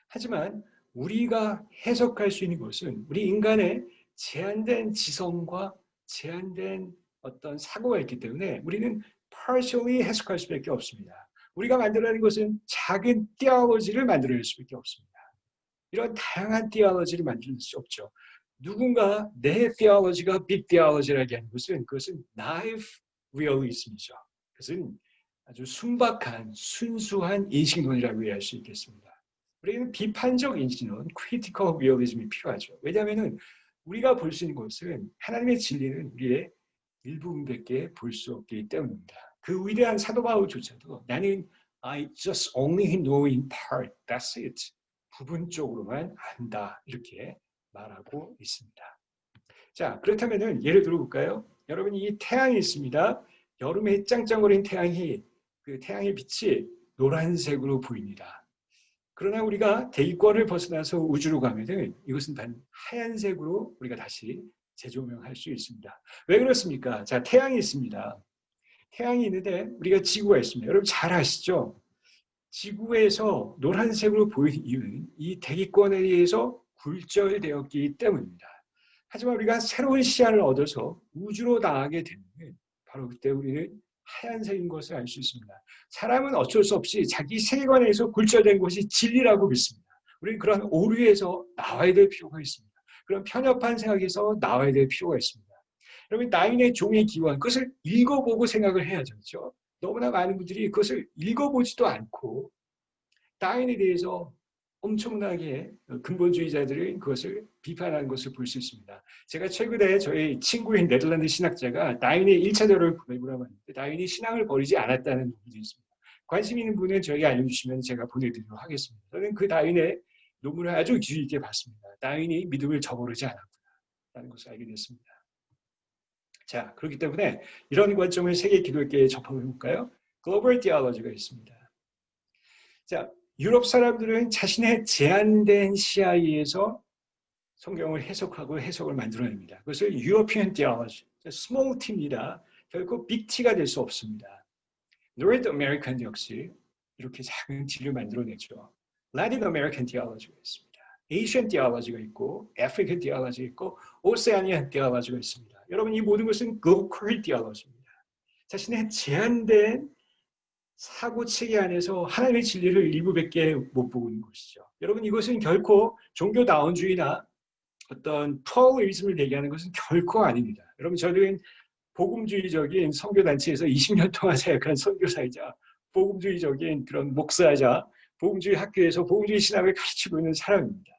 하지만 우리가 해석할 수 있는 것은 우리 인간의 제한된 지성과 제한된 어떤 사고가 있기 때문에 우리는 partially 해석할 수밖에 없습니다. 우리가 만들어내는 것은 작은 theology를 만들어낼 수밖에 없습니다. 이런 다양한 theology를 만들 수 없죠. 누군가 내 theology가 big theology라고 하는 것은 그것은 naive realism이죠. 그것은 아주 순박한 순수한 인식론이라고 이해할 수 있겠습니다. 우리는 비판적 인식론, critical realism이 필요하죠. 왜냐하면 우리가 볼 수 있는 것은 하나님의 진리는 우리의 일부분밖에 볼 수 없기 때문입니다. 그 위대한 사도 바울조차도 나는 I just only know in part, that's it. 부분적으로만 안다 이렇게 말하고 있습니다. 자, 그렇다면은 예를 들어볼까요? 여러분 이 태양이 있습니다. 여름에 짱짱거리는 태양이 그 태양의 빛이 노란색으로 보입니다. 그러나 우리가 대기권을 벗어나서 우주로 가면은 이것은 단 하얀색으로 우리가 다시 재조명할 수 있습니다. 왜 그렇습니까? 자, 태양이 있습니다. 태양이 있는데 우리가 지구가 있습니다. 여러분 잘 아시죠? 지구에서 노란색으로 보이는 이유는 이 대기권에 의해서 굴절되었기 때문입니다. 하지만 우리가 새로운 시야를 얻어서 우주로 나가게 되면 바로 그때 우리는 하얀색인 것을 알 수 있습니다. 사람은 어쩔 수 없이 자기 세계관에서 굴절된 것이 진리라고 믿습니다. 우리는 그런 오류에서 나와야 될 필요가 있습니다. 그런 편협한 생각에서 나와야 될 필요가 있습니다. 여러분 나인의 종의 기원 그것을 읽어보고 생각을 해야죠. 그렇죠? 너무나 많은 분들이 그것을 읽어보지도 않고 나인에 대해서 엄청나게 근본주의자들은 그것을 비판하는 것을 볼 수 있습니다. 제가 최근에 저희 친구인 네덜란드 신학자가 나인의 1차 자료를 보내보라고 하는데 나인이 신앙을 버리지 않았다는 논문이 있습니다. 관심 있는 분은 저에게 알려주시면 제가 보내드리도록 하겠습니다. 저는 그 나인의 논문을 아주 주의 깊게 봤습니다. 나인이 믿음을 저버리지 않았구나라는 것을 알게 됐습니다. 자, 그렇기 때문에 이런 관점을 세계 기독교에 접합해 볼까요? 글로벌 디알로지가 있습니다. 자, 유럽 사람들은 자신의 제한된 시야에서 성경을 해석하고 해석을 만들어냅니다. 그것을 유러피언 디알로지, 스몰 T입니다. 결코 빅 T가 될 수 없습니다. 노르드 아메리칸 역시 이렇게 작은 T를 만들어내죠. 라틴 아메리칸 디알로지가 있습니다. 에이시안 디알로지가 있고, 아프리칸 디알로지가 있고, 오세아니안 디알로지가 있습니다. 여러분 이 모든 것은 글로컬 디알로지입니다. 자신의 제한된 사고체계 안에서 하나님의 진리를 일부밖에 못 보고 있는 것이죠. 여러분 이것은 결코 종교다운주의나 어떤 플루리즘을 얘기하는 것은 결코 아닙니다. 여러분 저는 복음주의적인 선교단체에서 20년 동안 사역한 선교사이자 복음주의적인 그런 목사이자 복음주의 학교에서 복음주의 신학을 가르치고 있는 사람입니다.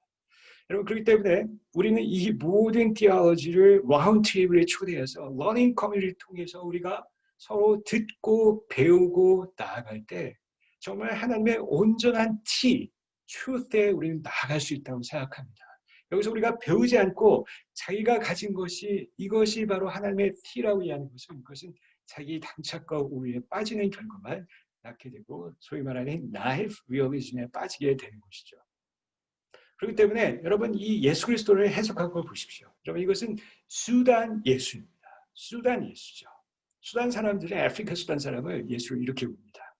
여러분 그렇기 때문에 우리는 이 모든 디알로지를 라운드 테이블에 초대해서 러닝 커뮤니티를 통해서 우리가 서로 듣고 배우고 나아갈 때 정말 하나님의 온전한 T, truth에 우리는 나아갈 수 있다고 생각합니다. 여기서 우리가 배우지 않고 자기가 가진 것이 이것이 바로 하나님의 T라고 이해하는 것은 자기 당착과 오류에 빠지는 결과만 낳게 되고 소위 말하는 나이프 리얼리즘에 빠지게 되는 것이죠. 그렇기 때문에 여러분 이 예수 그리스도를 해석하고 보십시오. 여러분 이것은 수단 예수입니다. 수단 예수죠. 수단 사람들은 아프리카 수단 사람을 예수를 이렇게 봅니다.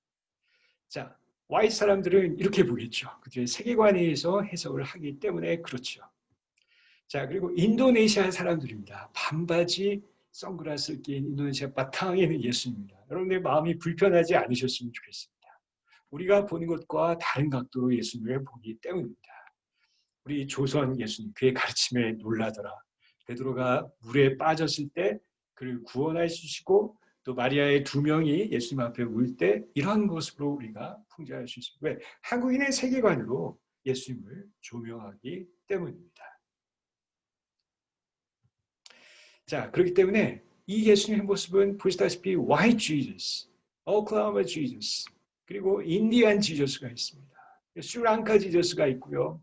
자, 와이트 사람들은 이렇게 보겠죠. 그들의 세계관에 의해서 해석을 하기 때문에 그렇죠. 자, 그리고 인도네시아 사람들입니다. 반바지, 선글라스를 낀 인도네시아 바탕에 있는 예수입니다. 여러분의 마음이 불편하지 않으셨으면 좋겠습니다. 우리가 보는 것과 다른 각도로 예수님을 보기 때문입니다. 우리 조선 예수님, 그의 가르침에 놀라더라. 베드로가 물에 빠졌을 때 그를 구원해 주시고 또 마리아의 두 명이 예수님 앞에 울 때 이런 모습으로 우리가 풍자할 수 있습니다. 왜? 한국인의 세계관으로 예수님을 조명하기 때문입니다. 자, 그렇기 때문에 이 예수님의 모습은 보시다시피 White Jesus, Oklahoma Jesus, 그리고 인디안 지저스가 있습니다. 스리랑카 지저스가 있고요.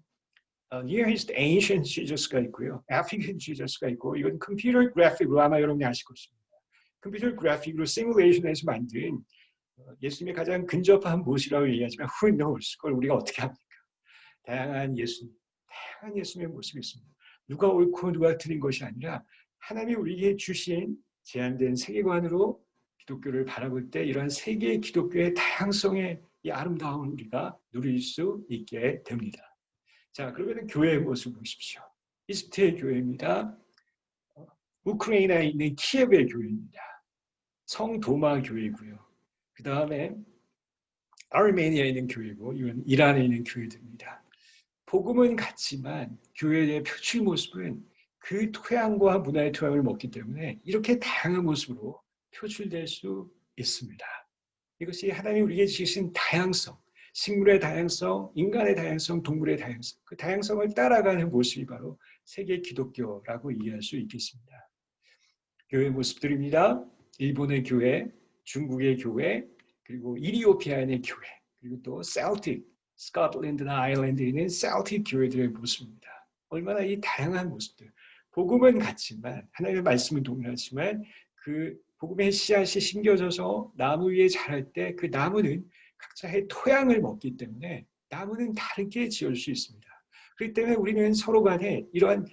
Near East Ancient Jesus가 있고요. African Jesus가 있고 이건 컴퓨터 그래픽으로 아마 여러분이 아실 것입니다. 컴퓨터 그래픽으로 시뮬레이션에서 만든 예수님의 가장 근접한 모습이라고 얘기하지만 who knows 그걸 우리가 어떻게 합니까? 다양한 예수님의 모습이 있습니다. 누가 옳고 누가 틀린 것이 아니라 하나님이 우리에게 주신 제한된 세계관으로 기독교를 바라볼 때 이러한 세계 기독교의 다양성의 이 아름다움을 우리가 누릴 수 있게 됩니다. 자, 그러면 교회의 모습을 보십시오. 이집트의 교회입니다. 우크라이나에 있는 키예브의 교회입니다. 성도마 교회고요. 그 다음에 아르메니아에 있는 교회고 이건 이란에 있는 교회들입니다. 복음은 같지만 교회의 표출 모습은 그 토양과 문화의 토양을 먹기 때문에 이렇게 다양한 모습으로 표출될 수 있습니다. 이것이 하나님이 우리에게 주신 다양성, 식물의 다양성, 인간의 다양성, 동물의 다양성, 그 다양성을 따라가는 모습이 바로 세계 기독교라고 이해할 수 있겠습니다. 교회 모습들입니다. 일본의 교회, 중국의 교회, 그리고 이리오피아의 교회, 그리고 또 셀틱, 스코틀랜드나 아일랜드에 있는 셀틱 교회들의 모습입니다. 얼마나 이 다양한 모습들, 복음은 같지만 하나님의 말씀은 동일하지만 그 복음의 씨앗이 심겨져서 나무 위에 자랄 때 그 나무는 각자의 토양을 먹기 때문에 나무는 다르게 지을 수 있습니다. 그렇기 때문에 우리는 서로 간에 이러한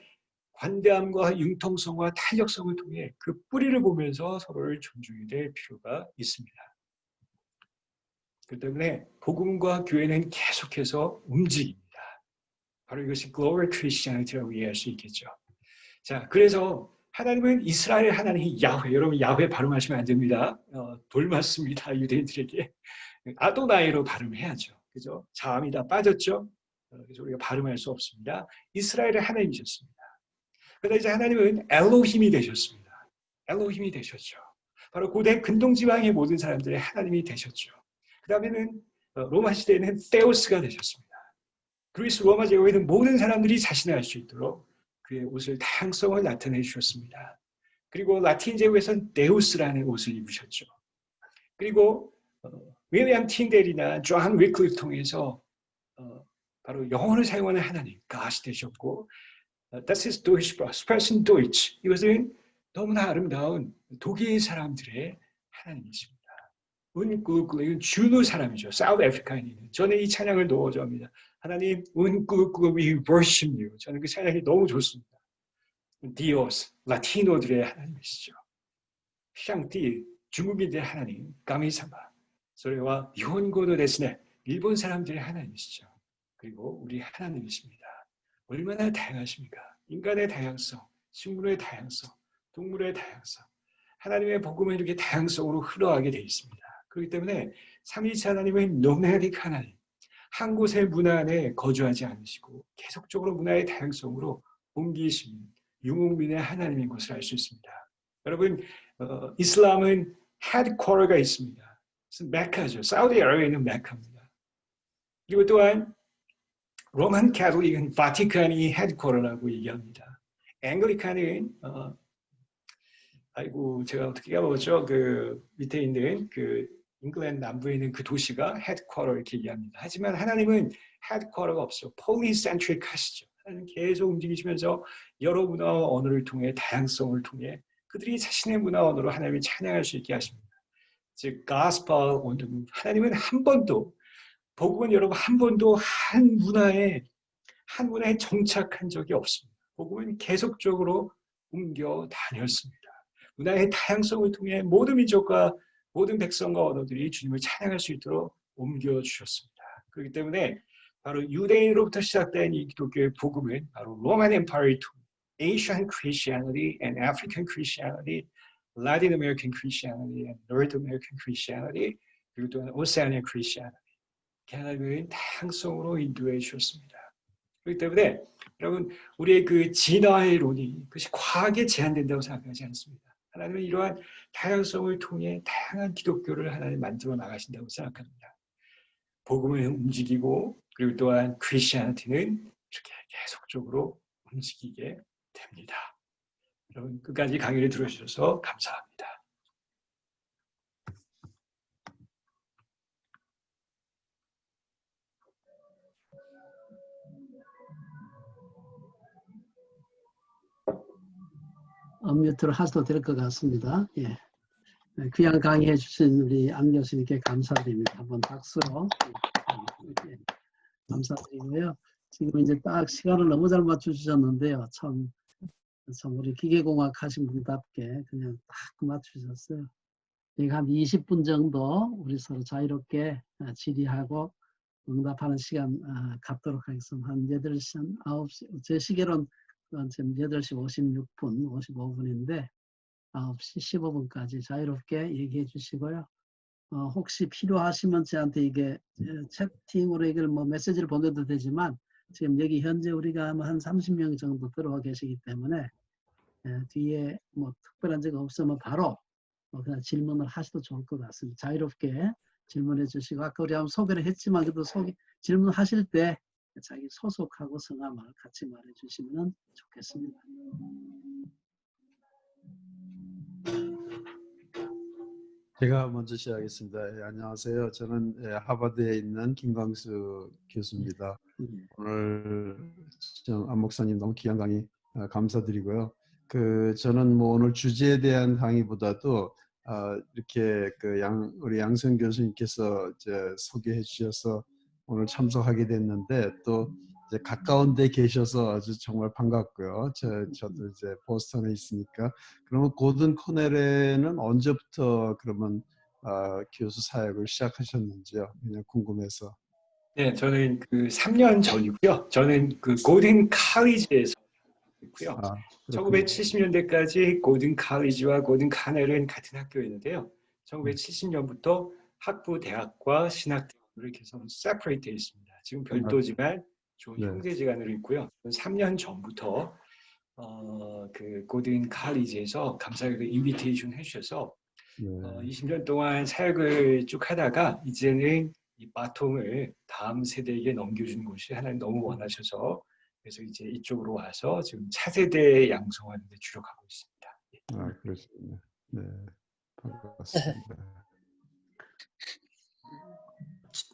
관대함과 융통성과 탄력성을 통해 그 뿌리를 보면서 서로를 존중해야 될 필요가 있습니다. 그렇기 때문에 복음과 교회는 계속해서 움직입니다. 바로 이것이 글로벌 크리스천이라고 이해할 수 있겠죠. 자, 그래서 하나님은 이스라엘 하나님 야훼, 여러분 야훼 발음하시면 안 됩니다. 돌맞습니다. 유대인들에게. 아도나이로 발음해야죠. 그죠? 자음이 다 빠졌죠? 그래서 우리가 발음할 수 없습니다. 이스라엘의 하나님이셨습니다. 그러다 이제 하나님은 엘로힘이 되셨습니다. 엘로힘이 되셨죠. 바로 고대 근동지방의 모든 사람들의 하나님이 되셨죠. 그 다음에는 로마 시대에는 테오스가 되셨습니다. 그리스 로마 제국에 있는 모든 사람들이 자신을 알 수 있도록 그의 옷을 다양성을 나타내 주셨습니다. 그리고 라틴 제국에서는 데우스라는 옷을 입으셨죠. 그리고 윌리엄 틴델이나 존 위클리프 통해서 바로 영어를 사용하는 하나님, 가시 되셨고, Das ist Deutsch, Sprechen Deutsch. 이것은 너무나 아름다운 독일 사람들의 하나님이십니다. 이건 주누 사람이죠. 사우스 아프리카에 있는. 저는 이 찬양을 너무 좋아합니다. 하나님, we worship you. 저는 그 찬양이 너무 좋습니다. 디오스, 라티노들의 하나님이시죠. 샹띠, 중국인들의 하나님, 가미사마. 소리와 일본고도 데스네, 일본 사람들의 하나님이시죠. 그리고 우리 하나님이십니다. 얼마나 다양하십니까? 인간의 다양성, 식물의 다양성, 동물의 다양성. 하나님의 복음은 이렇게 다양성으로 흘러가게 되어 있습니다. 그렇기 때문에 삼위일체 하나님은 노매딕 하나님, 한 곳의 문화 안에 거주하지 않으시고 계속적으로 문화의 다양성으로 옮기시는 유목민의 하나님인 것을 알 수 있습니다. 여러분, 이슬람은 헤드쿼터가 있습니다. 메카죠. 사우디아라비아에 있는 메카입니다. 그리고 또한 로만 캐톨릭은 바티칸이 헤드쿼터라고 얘기합니다. 앵글리칸은 아이고 제가 어떻게 까먹었죠? 그 밑에 있는 그 잉글랜드 남부에 있는 그 도시가 헤드쿼터 이렇게 얘기합니다. 하지만 하나님은 헤드쿼터가 없어요. 폴리센트릭 하시죠. 하나님 계속 움직이시면서 여러 문화와 언어를 통해 다양성을 통해 그들이 자신의 문화와 언어로 하나님을 찬양할 수 있게 하십니다. 즉 가스펠 하나님은 한 번도 복음은 여러분 한 번도 한 문화에 정착한 적이 없습니다. 복음은 계속적으로 옮겨 다녔습니다. 문화의 다양성을 통해 모든 민족과 모든 백성과 언어들이 주님을 찬양할 수 있도록 옮겨주셨습니다. 그렇기 때문에 바로 유대인으로부터 시작된 이 기독교의 복음은 바로 로만 엠파이어를 통해 Asian Christianity and African Christianity, Latin American Christianity and North American Christianity, 그리고 또한 Oceanian Christianity 하나님의 다양성으로 인도해 주셨습니다. 그렇기 때문에 여러분 우리의 그 진화의 론이 그것이 과학에 제한된다고 생각하지 않습니다. 하나님은 이러한 다양성을 통해 다양한 기독교를 하나님 만들어 나가신다고 생각합니다. 복음을 움직이고 그리고 또한 크리스천티는 이렇게 계속적으로 움직이게 됩니다. 여러분 끝까지 강의를 들어주셔서 감사합니다. 언뮤트를 하셔도 될 것 같습니다. 예. 귀한 강의해 주신 우리 안 교수님께 감사드립니다. 한번 박수로 감사드리고요. 지금 이제 딱 시간을 너무 잘 맞춰주셨는데요. 참 우리 기계공학 하신 분답게 그냥 딱 맞추셨어요. 한 20분 정도 우리 서로 자유롭게 질의하고 응답하는 시간 갖도록 하겠습니다. 한 8시, 한 9시, 제 시계로는 지금 8시 56분, 55분인데 9시 15분까지 자유롭게 얘기해 주시고요. 혹시 필요하시면 저한테 이게 채팅으로 이걸 뭐 메시지를 보내도 되지만 지금 여기 현재 우리가 한 30명 정도 들어와 계시기 때문에 뒤에 뭐 특별한 적 없으면 바로 그냥 질문을 하셔도 좋을 것 같습니다. 자유롭게 질문해 주시고 아까 우리 한번 소개를 했지만 그래도 질문하실 때 자기 소속하고 성함을 같이 말해 주시면 좋겠습니다. 제가 먼저 시작하겠습니다. 안녕하세요. 저는 하버드에 있는 김광수 교수입니다. 오늘 안 목사님 너무 귀한 강의 감사드리고요. 저는 뭐 오늘 주제에 대한 강의보다도 이렇게 우리 양성 교수님께서 소개해 주셔서 오늘 참석하게 됐는데 또 이제 가까운 데 계셔서 아주 정말 반갑고요. 저도 이제 보스턴에 있으니까. 그러면 고든 코넬에는 언제부터 그러면 교수 사역을 시작하셨는지요? 그냥 궁금해서. 네, 저는 그 3년 전이고요. 저는 그 고든 칼리지에서 있고요. 그렇군요. 1970년대까지 고든 칼리지와 고든 카넬은 같은 학교였는데요. 1970년부터 학부 대학과 신학대학으로 이렇게 해서 separate 되어 있습니다. 지금 별도지만 좋은 네. 형제지간으로 있고요. 3년 전부터 그 고든 칼리지에서 감사하게 그 인비테이션 해주셔서 네. 20년 동안 사역을 쭉 하다가 이제는 이 바통을 다음 세대에게 넘겨주는 것이 하나님 너무 원하셔서 그래서 이제 이쪽으로 와서 지금 차세대 양성하는 데 주력하고 있습니다. 그렇습니다. 네, 반갑습니다.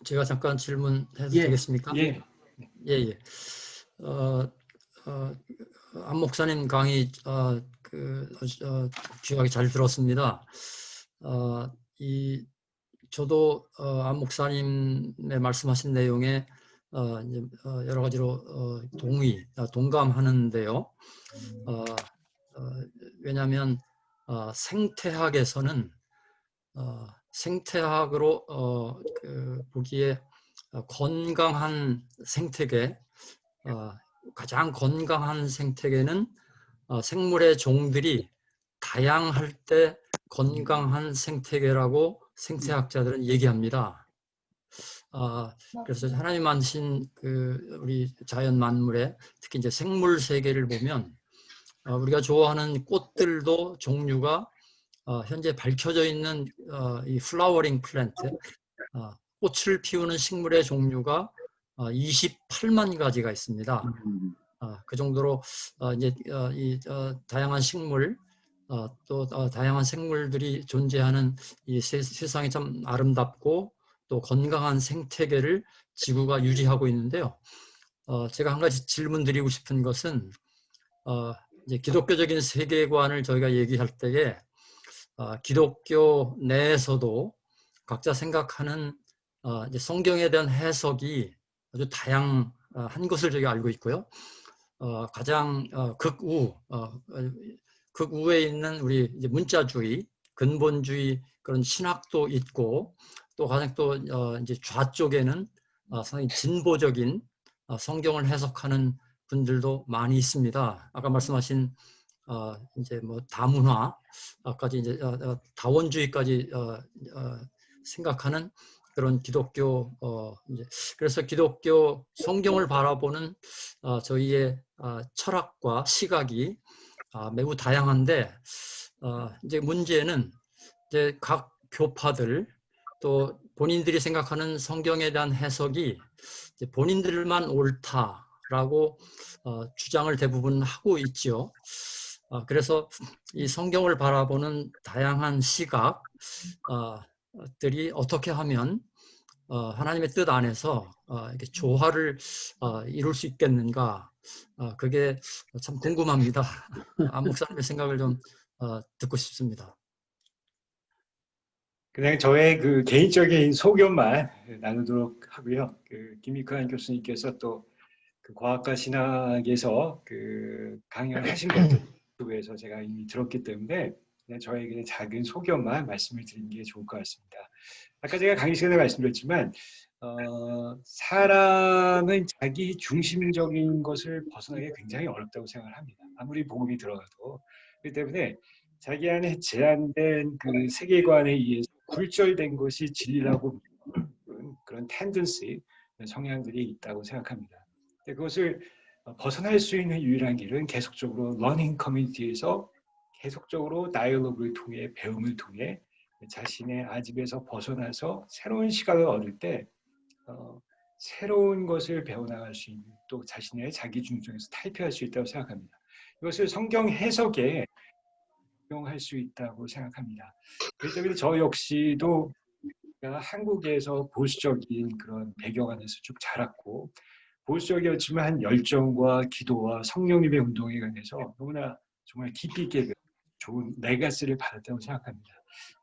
제가 잠깐 질문해도 예. 되겠습니까? 예. 예. 안 목사님 강의 귀하게 잘 들었습니다. 저도 안 목사님의 말씀하신 내용에 이제 여러 가지로 동감하는데요. 왜냐하면 생태학에서는 생태학으로 보기에 건강한 생태계, 가장 건강한 생태계는 생물의 종들이 다양할 때 건강한 생태계라고 생태학자들은 얘기합니다. 그래서 하나님 만드신 우리 자연 만물에 특히 이제 생물 세계를 보면 우리가 좋아하는 꽃들도 종류가 현재 밝혀져 있는 이 플라워링 플랜트, 꽃을 피우는 식물의 종류가 28만 가지가 있습니다. 그 정도로 이제 이 다양한 식물 또 다양한 생물들이 존재하는 이 세상이 참 아름답고 또 건강한 생태계를 지구가 유지하고 있는데요. 제가 한 가지 질문 드리고 싶은 것은 이제 기독교적인 세계관을 저희가 얘기할 때에 기독교 내에서도 각자 생각하는 이제 성경에 대한 해석이 아주 다양한 것을 저희가 알고 있고요. 가장 극우에 있는 우리 이제 문자주의, 근본주의 그런 신학도 있고 또 가장 또 이제 좌쪽에는 상당히 진보적인 성경을 해석하는 분들도 많이 있습니다. 아까 말씀하신 이제 뭐 다문화까지 이제 다원주의까지 생각하는 그런 기독교 이제 그래서 기독교 성경을 바라보는 저희의 철학과 시각이 매우 다양한데 이제 문제는 이제 각 교파들 또 본인들이 생각하는 성경에 대한 해석이 이제 본인들만 옳다라고 주장을 대부분 하고 있죠. 그래서 이 성경을 바라보는 다양한 시각들이 어떻게 하면 하나님의 뜻 안에서 이렇게 조화를 이룰 수 있겠는가? 그게 참 궁금합니다. 안 목사님의 생각을 좀 듣고 싶습니다. 그냥 저의 그 개인적인 소견만 나누도록 하고요. 그 김익환 교수님께서 또 그 과학과 신학에서 그 강연을 하신 것들 유튜브에서 제가 이미 들었기 때문에 그냥 저의 그냥 작은 소견만 말씀을 드리는 게 좋을 것 같습니다. 아까 제가 강의 시간에 말씀드렸지만 사람은 자기 중심적인 것을 벗어나기 굉장히 어렵다고 생각을 합니다. 아무리 복음이 들어가도. 그렇기 때문에 자기 안에 제한된 그 세계관에 의해서 굴절된 것이 진리라고 믿는 그런 텐던시, 성향들이 있다고 생각합니다. 근데 그것을 벗어날 수 있는 유일한 길은 계속적으로 러닝 커뮤니티에서 계속적으로 다이얼로그를 통해 배움을 통해 자신의 아집에서 벗어나서 새로운 시각을 얻을 때 새로운 것을 배워나갈 수 있는 또 자신의 자기 중심에서 타협할 수 있다고 생각합니다. 이것을 성경 해석에 적용할 수 있다고 생각합니다. 그렇기 때문에 저 역시도 한국에서 보수적인 그런 배경 안에서 쭉 자랐고 보수적이었지만 열정과 기도와 성령님의 운동에 관해서 너무나 정말 깊이 있게 좋은 레가시를 받았다고 생각합니다.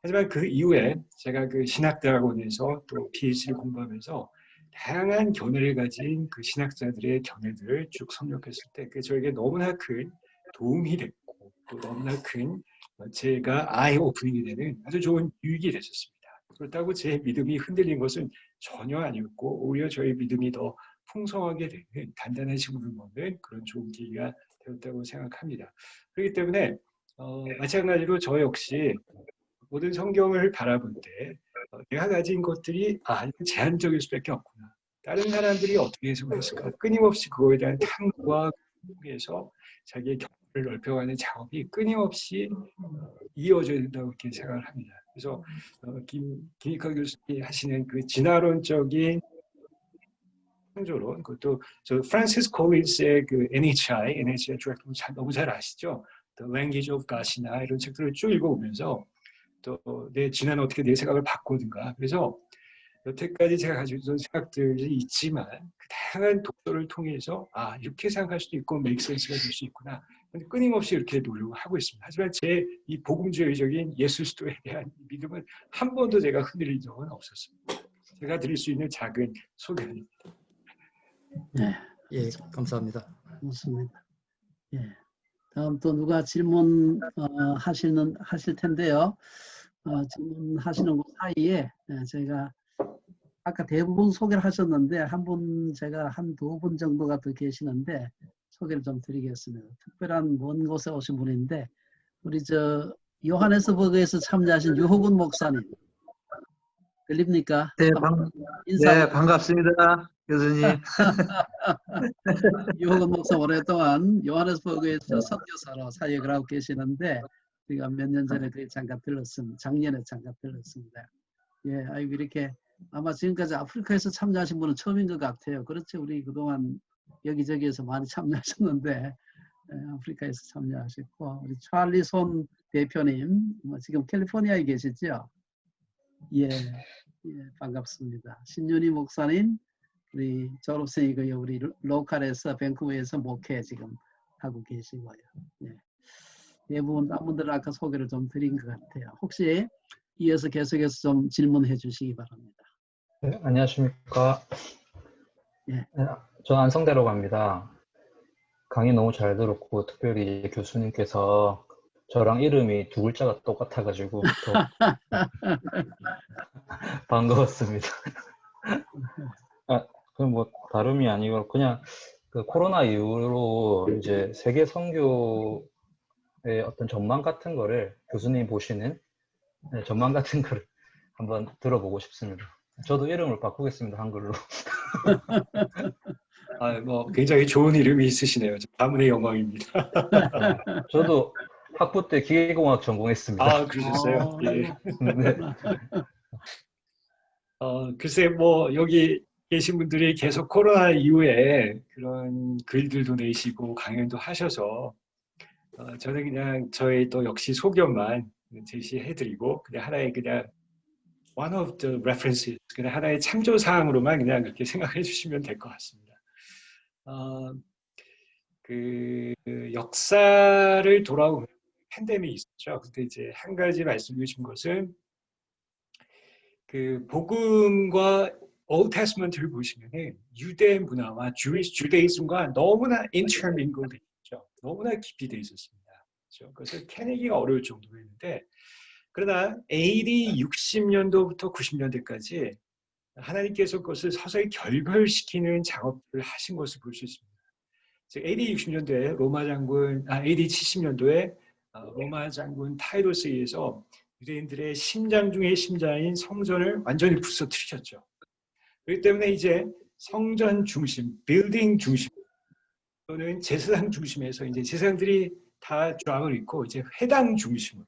하지만 그 이후에 제가 그 신학대학원에서 또 PhD를 공부하면서 다양한 견해를 가진 그 신학자들의 견해들을 쭉 섭렵했을 때 그게 저에게 너무나 큰 도움이 됐고 또 너무나 큰 제가 아이 오프닝이 되는 아주 좋은 유익이 됐었습니다. 그렇다고 제 믿음이 흔들린 것은 전혀 아니었고 오히려 저의 믿음이 더 풍성하게 되는 단단한 힘을 먹는 그런 좋은 계기가 되었다고 생각합니다. 그렇기 때문에 마찬가지로 저 역시 모든 성경을 바라볼 때 내가 가진 것들이 이건 제한적일 수밖에 없구나. 다른 사람들이 어떻게 해석을 했을까? 끊임없이 그거에 대한 탐구와 속에서 자기의 경험을 넓혀가는 작업이 끊임없이 이어져야 된다고 이렇게 생각을 합니다. 그래서 김익환 교수님이 하시는 그 진화론적인 창조론, 그것도 저 프란시스 콜린스의 그 NHI 너무 잘 아시죠? The Language of God이나 이런 책들을 쭉 읽어보면서 또 내 지난 어떻게 내 생각을 바꾸든가. 그래서 여태까지 제가 가지고 있던 생각들이 있지만 그 다양한 독서를 통해서 이렇게 생각할 수도 있고 make sense가 될 수 있구나. 끊임없이 이렇게 노력을 하고 있습니다. 하지만 제 이 복음주의적인 예수 그리스도에 대한 믿음은 한 번도 제가 흔들린 적은 없었습니다. 제가 드릴 수 있는 작은 소견입니다. 네, 예, 감사합니다. 좋습니다. 예. 다음 또 누가 질문 하실 텐데요. 질문하시는 그 사이에 저희가 아까 대부분 소개를 하셨는데 한 분 제가 한 두 분 정도가 더 계시는데 소개를 좀 드리겠습니다. 특별한 먼 곳에 오신 분인데 우리 요하네스버그에서 참여하신 유호근 목사님 들립니까? 네, 인사. 반갑습니다, 교수님. 유호근 목사 오랫동안 요하네스버그에서 선교사로 사역을 하고 계시는데 우리가 몇 년 전에 잠깐 들렀습니다. 작년에 잠깐 들렀습니다. 예, 아이고 이렇게 아마 지금까지 아프리카에서 참여하신 분은 처음인 것 같아요. 그렇죠? 우리 그동안 여기저기에서 많이 참여하셨는데 아프리카에서 참여하셨고 우리 찰리 손 대표님 지금 캘리포니아에 계시죠? 예, 반갑습니다. 신윤희 목사님 우리 졸업생이고요. 우리 로컬에서 밴쿠버에서 목회 지금 하고 계시고요. 예. 대부분 한 분들 아까 소개를 좀 드린 것 같아요. 혹시 이어서 계속해서 좀 질문해 주시기 바랍니다. 네, 안녕하십니까. 예. 네, 저 안성대로 갑니다. 강의 너무 잘 들었고 특별히 이제 교수님께서 저랑 이름이 두 글자가 똑같아가지고 더 반가웠습니다. 그럼 뭐 다름이 아니고 그냥 그 코로나 이후로 이제 세계 선교의 어떤 전망 같은 거를 교수님 보시는 전망 같은 거를 한번 들어보고 싶습니다. 저도 이름을 바꾸겠습니다, 한글로. 뭐 굉장히 좋은 이름이 있으시네요. 가문의 영광입니다. 저도 학부 때 기계공학 전공했습니다. 그러셨어요? 예. 네. 글쎄 뭐 여기 계신 분들이 계속 코로나 이후에 그런 글들도 내시고 강연도 하셔서 저는 그냥 저의 또 역시 소견만 제시해드리고 그냥 하나의 그냥 one of the references 그냥 하나의 참조 사항으로만 그냥 그렇게 생각해 주시면 될 것 같습니다. 그 역사를 돌아오면 팬데믹이 있었죠. 그때 이제 한 가지 말씀해 주신 것은 그 복음과 Old Testament를 보시면은 유대 문화와 주데이즘과 너무나 intermingled 돼 있죠. 너무나 깊이 돼 있었습니다. 그렇죠? 그래서 캐내기가 어려울 정도였는데 그러나 AD 60년도부터 90년대까지 하나님께서 그것을 서서히 결별시키는 작업을 하신 것을 볼 수 있습니다. 즉 AD 60년도에 AD 70년도에 로마 장군 타이로스에 의해서 유대인들의 심장 중의 심장인 성전을 완전히 부서뜨리셨죠. 그렇기 때문에 이제 성전 중심, 빌딩 중심 또는 제사장 중심에서 이제 제사장들이 다 쫙을 있고 이제 회당 중심으로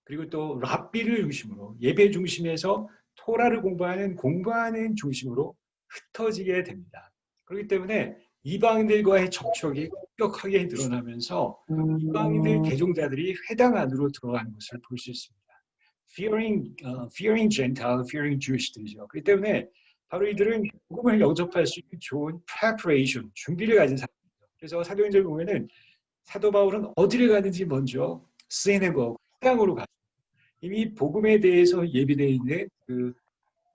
그리고 또 랍비를 중심으로 예배 중심에서 토라를 공부하는 중심으로 흩어지게 됩니다. 그렇기 때문에 이방인들과의 접촉이 급격하게 늘어나면서 이방인들 개종자들이 회당 안으로 들어가는 것을 볼 수 있습니다. Fearing Gentile, fearing Jewish들이죠. 그렇기 때문에 바로 이들은 복음을 영접할 수 있는 좋은 preparation, 준비를 가진 사람입니다. 그래서 사도행전을 보면은 사도 바울은 어디를 가든지 먼저 시내고 회당으로 가죠. 이미 복음에 대해서 예비되어 있는 그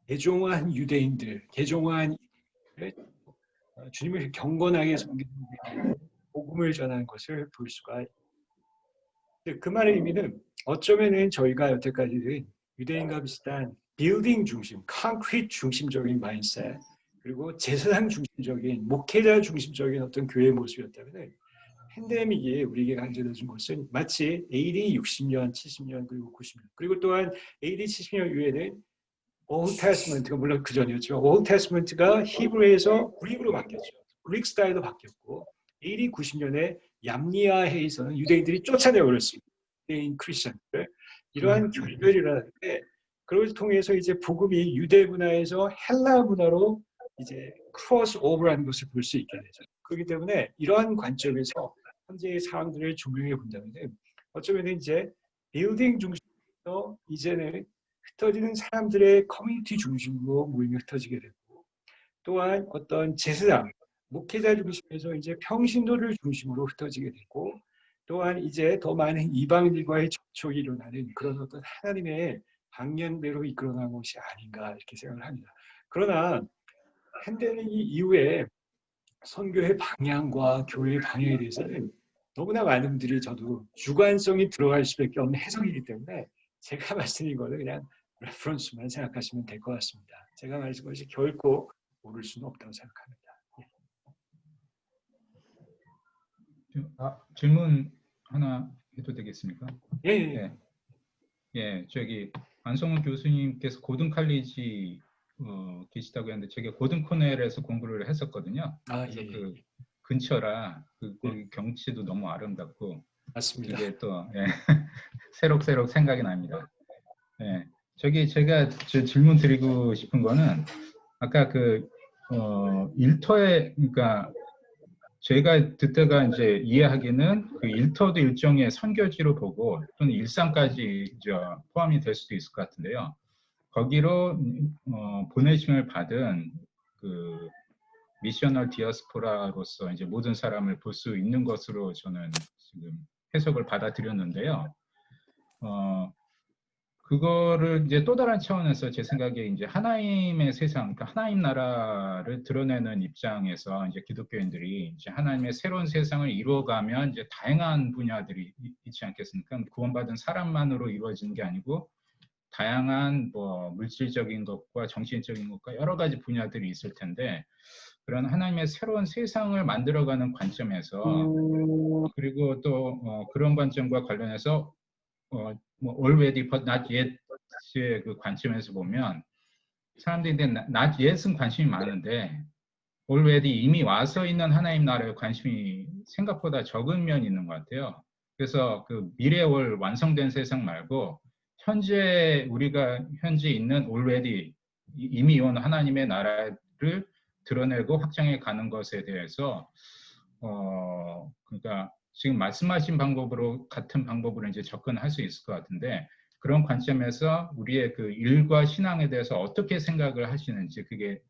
개종한 유대인들, 개종한 주님을 경건하게 섬기는 복음을 전하는 것을 볼 수가 있습니다. 그 말의 의미는 어쩌면은 저희가 여태까지는 유대인과 비슷한 빌딩 중심, 콘크리트 중심적인 마인드셋, 그리고 제사장 중심적인, 목회자 중심적인 어떤 교회의 모습이었다면 팬데믹이 우리에게 강조해준 것은 마치 AD 60년, 70년, 그리고 90년, 그리고 또한 AD 70년 이후에는 Old Testament가 물론 그 전이었죠. Old Testament가 히브리에서 그릭으로 바뀌었죠. 그릭 스타일로 바뀌었고 AD 90년에 얌니아해에서는 유대인들이 쫓아내 버렸습니다. 유대인 크리스천들 이러한 결별이 일어나는데 그걸 통해서 이제 복음이 유대 문화에서 헬라 문화로 이제 크로스 오버하는 것을 볼 수 있게 되죠. 그렇기 때문에 이러한 관점에서 현재의 상황들을 조명해 본다면 어쩌면 이제 빌딩 중심에서 이제는 흩어지는 사람들의 커뮤니티 중심으로 모임이 흩어지게 되고 또한 어떤 제사장, 목회자 중심에서 이제 평신도를 중심으로 흩어지게 되고 또한 이제 더 많은 이방인들과의 접촉이 일어나는 그런 어떤 하나님의 방향대로 이끌어나는 것이 아닌가 이렇게 생각을 합니다. 그러나 팬데믹 이후에 선교의 방향과 교회의 방향에 대해서는 너무나 많은 분들이 저도 주관성이 들어갈 수밖에 없는 해석이기 때문에 제가 말씀드린 거는 그냥 레퍼런스만 생각하시면 될 것 같습니다. 제가 말씀드린 것이 결코 모를 수는 없다고 생각합니다. 질문 하나 해도 되겠습니까? 예. 네. 예, 저기 안성훈 교수님께서 고든 칼리지 계시다고 했는데 제가 고든 코넬에서 공부를 했었거든요. 그래서 그 근처라 그 경치도 너무 아름답고 맞습니다. 이게 또 예, 새록새록 생각이 납니다. 예, 저기 제가 질문 드리고 싶은 거는 아까 그 일터에 그러니까 제가 듣다가 이제 이해하기는 그 일터도 일종의 선교지로 보고 또는 일상까지 포함이 될 수도 있을 것 같은데요. 거기로 보내심을 받은 그 미셔널 디아스포라로서 이제 모든 사람을 볼 수 있는 것으로 저는 지금 해석을 받아들였는데요. 그거를 이제 또 다른 차원에서 제 생각에 이제 하나님의 세상, 그러니까 하나님 나라를 드러내는 입장에서 이제 기독교인들이 이제 하나님의 새로운 세상을 이루어가면 이제 다양한 분야들이 있지 않겠습니까? 구원받은 사람만으로 이루어지는 게 아니고 다양한 뭐 물질적인 것과 정신적인 것과 여러 가지 분야들이 있을 텐데 그런 하나님의 새로운 세상을 만들어가는 관점에서 그리고 또 그런 관점과 관련해서 뭐 already but not yet의 그 관점에서 보면 사람들이 not yet은 관심이 많은데 already 이미 와서 있는 하나님 나라에 관심이 생각보다 적은 면이 있는 것 같아요. 그래서 그 미래에 올 완성된 세상 말고 현재 우리가 현재 있는 already 이미 온 하나님의 나라를 드러내고 확장해 가는 것에 대해서 그러니까 지금 말씀하신 방법으로 같은 방법으로 이제 접근할 수 있을 것 같은데 그런 관점에서 우리의 그 일과 신앙에 대해서 어떻게 생각을 하시는지 그게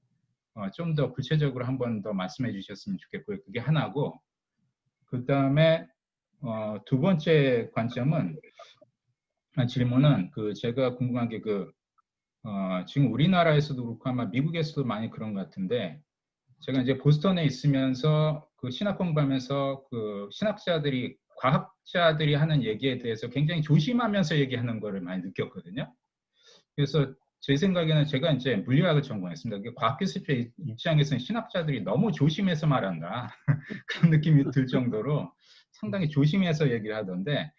좀 더 구체적으로 한 번 더 말씀해 주셨으면 좋겠고요. 그게 하나고 그 다음에 두 번째 관점은 질문은 그 제가 궁금한 게 그 지금 우리나라에서도 그렇고 아마 미국에서도 많이 그런 것 같은데 제가 이제 보스턴에 있으면서 그 신학 공부하면서 그 신학자들이 과학자들이 하는 얘기에 대해서 굉장히 조심하면서 얘기하는 거를 많이 느꼈거든요. 그래서 제 생각에는 제가 이제 물리학을 전공했습니다. 과학기술자 입장에서는 신학자들이 너무 조심해서 말한다 그런 느낌이 들 정도로 상당히 조심해서 얘기를 하던데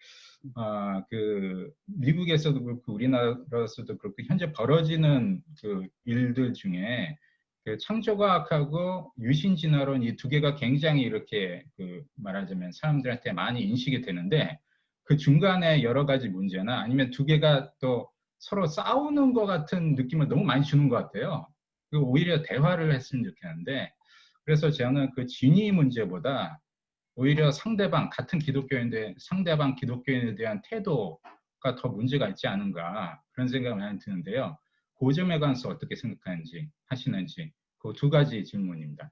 그 미국에서도 그렇고 우리나라에서도 그렇고 현재 벌어지는 그 일들 중에 그 창조과학하고 유신진화론 이 두 개가 굉장히 이렇게 그 말하자면 사람들한테 많이 인식이 되는데 그 중간에 여러 가지 문제나 아니면 두 개가 또 서로 싸우는 것 같은 느낌을 너무 많이 주는 것 같아요. 오히려 대화를 했으면 좋겠는데 그래서 저는 그 진위 문제보다 오히려 상대방 같은 기독교인데 상대방 기독교인에 대한 태도가 더 문제가 있지 않은가 그런 생각이 많이 드는데요. 그 점에 관해서 어떻게 생각하는지 하시는지 그 두 가지 질문입니다.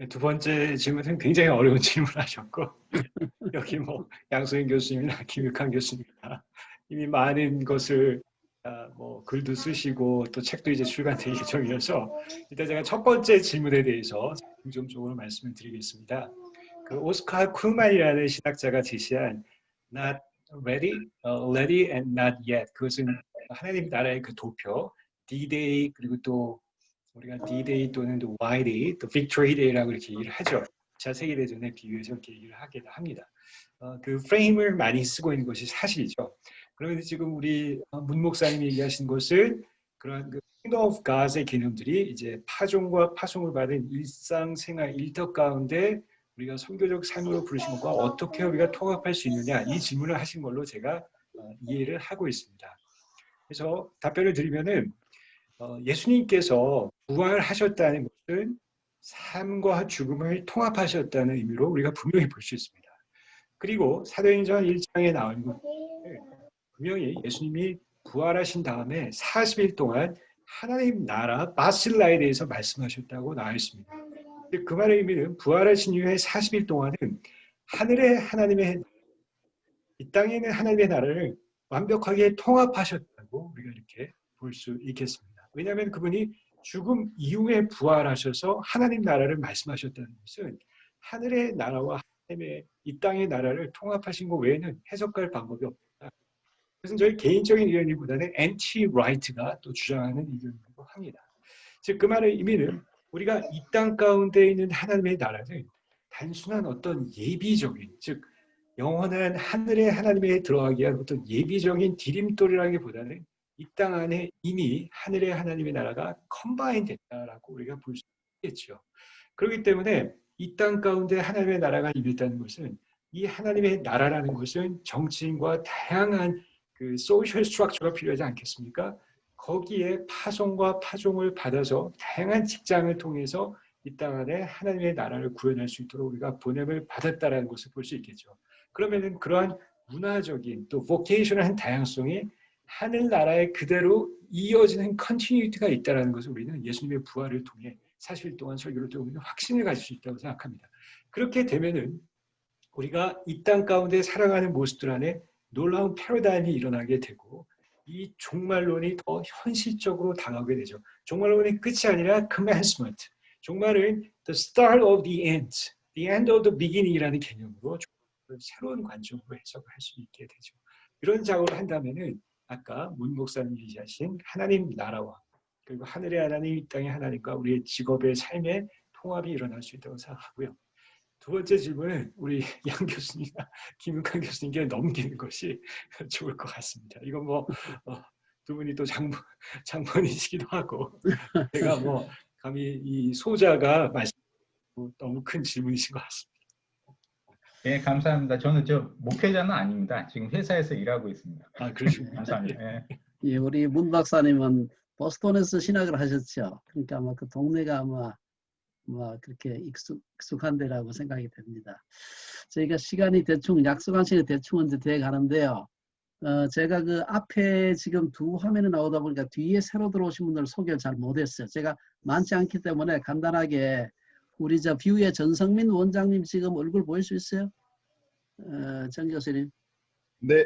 두 번째 질문은 굉장히 어려운 질문하셨고 여기 뭐 양소영 교수님이나 김육환 교수님이나 이미 많은 것을 뭐 글도 쓰시고 또 책도 이제 출간될 예정이어서 일단 제가 첫 번째 질문에 대해서 중점적으로 말씀을 드리겠습니다. 그 오스카 쿨만이라는 신학자가 제시한 not ready, ready and not yet, 그것은 하나님 나라의 그 도표 D-Day, 그리고 또 우리가 D-Day 또는 또 Y-Day, 또 Victory Day라고 이렇게 얘기를 하죠. 2차 세계대전에 비유해서 이렇게 얘기를 하기도 합니다. 그 프레임을 많이 쓰고 있는 것이 사실이죠. 그런데 지금 우리 문 목사님이 얘기하신 것은 그런 그 Kingdom of God의 개념들이 이제 파종과 파송을 받은 일상생활 일터 가운데 우리가 선교적 삶으로 부르신 것과 어떻게 우리가 통합할 수 있느냐, 이 질문을 하신 걸로 제가 이해를 하고 있습니다. 그래서 답변을 드리면은 예수님께서 부활하셨다는 것은 삶과 죽음을 통합하셨다는 의미로 우리가 분명히 볼 수 있습니다. 그리고 사도행전 1장에 나온 것 분명히 예수님이 부활하신 다음에 40일 동안 하나님 나라 바실라에 대해서 말씀하셨다고 나와 있습니다. 그 말의 의미는 부활하신 이후에 40일 동안은 하늘의 하나님의 이 땅에 있는 하나님의 나라를 완벽하게 통합하셨다고 우리가 이렇게 볼 수 있겠습니다. 왜냐하면 그분이 죽음 이후에 부활하셔서 하나님 나라를 말씀하셨다는 것은 하늘의 나라와 하나님의 이 땅의 나라를 통합하신 것 외에는 해석할 방법이 없다. 그것은 저희 개인적인 의견이보다는 anti-right가 또 주장하는 의견이기도 합니다. 즉 그 말의 의미는 우리가 이 땅 가운데 있는 하나님의 나라는 단순한 어떤 예비적인, 즉 영원한 하늘의 하나님에 들어가기 위한 어떤 예비적인 디딤돌이라기보다는 이 땅 안에 이미 하늘의 하나님의 나라가 컴바인 됐다라고 우리가 볼 수 있겠죠. 그렇기 때문에 이 땅 가운데 하나님의 나라가 임했다는 것은 이 하나님의 나라라는 것은 정치인과 다양한 그 소셜 스트럭처가 필요하지 않겠습니까? 거기에 파송과 파종을 받아서 다양한 직장을 통해서 이 땅 안에 하나님의 나라를 구현할 수 있도록 우리가 보냄을 받았다라는 것을 볼 수 있겠죠. 그러면은 그러한 문화적인 또 보케이셔널한 다양성이 하늘나라에 그대로 이어지는 컨티뉴이티가 있다는 것을 우리는 예수님의 부활을 통해 40일 동안 설교를 통해 우리는 확신을 가질 수 있다고 생각합니다. 그렇게 되면은 우리가 이 땅 가운데 살아가는 모습들 안에 놀라운 패러다임이 일어나게 되고 이 종말론이 더 현실적으로 다가오게 되죠. 종말론의 끝이 아니라 commencement. 종말은 the start of the end of the beginning이라는 개념으로 새로운 관점으로 해석을 할 수 있게 되죠. 이런 작업을 한다면은 아까 문 목사님이 얘기하신 하나님 나라와 그리고 하늘의 하나님, 이 땅의 하나님과 우리의 직업의 삶의 통합이 일어날 수 있다고 생각하고요. 두 번째 질문은 우리 양 교수님과 김윤칸 교수님께 넘기는 것이 좋을 것 같습니다. 이건 뭐 두 분이 또 장본이시기도 하고 제가 뭐 감히 이 소자가 말씀 너무 큰 질문이신 것 같습니다. 예, 감사합니다. 저는 저 목회자는 아닙니다. 지금 회사에서 일하고 있습니다. 아, 그러시군요. 감사합니다. 예. 예, 우리 문 박사님은 보스턴에서 신학을 하셨죠. 그러니까 아마 그 동네가 아마 그렇게 익숙한 데라고 생각이 됩니다. 저희가 시간이 대충 약속한 시간이 대충 이제 돼 가는데요. 제가 그 앞에 지금 두 화면이 나오다 보니까 뒤에 새로 들어오신 분들 소개를 잘 못했어요. 제가 많지 않기 때문에 간단하게 우리 저 뷰의 전성민 원장님 지금 얼굴 보일 수 있어요? 정 교수님. 네.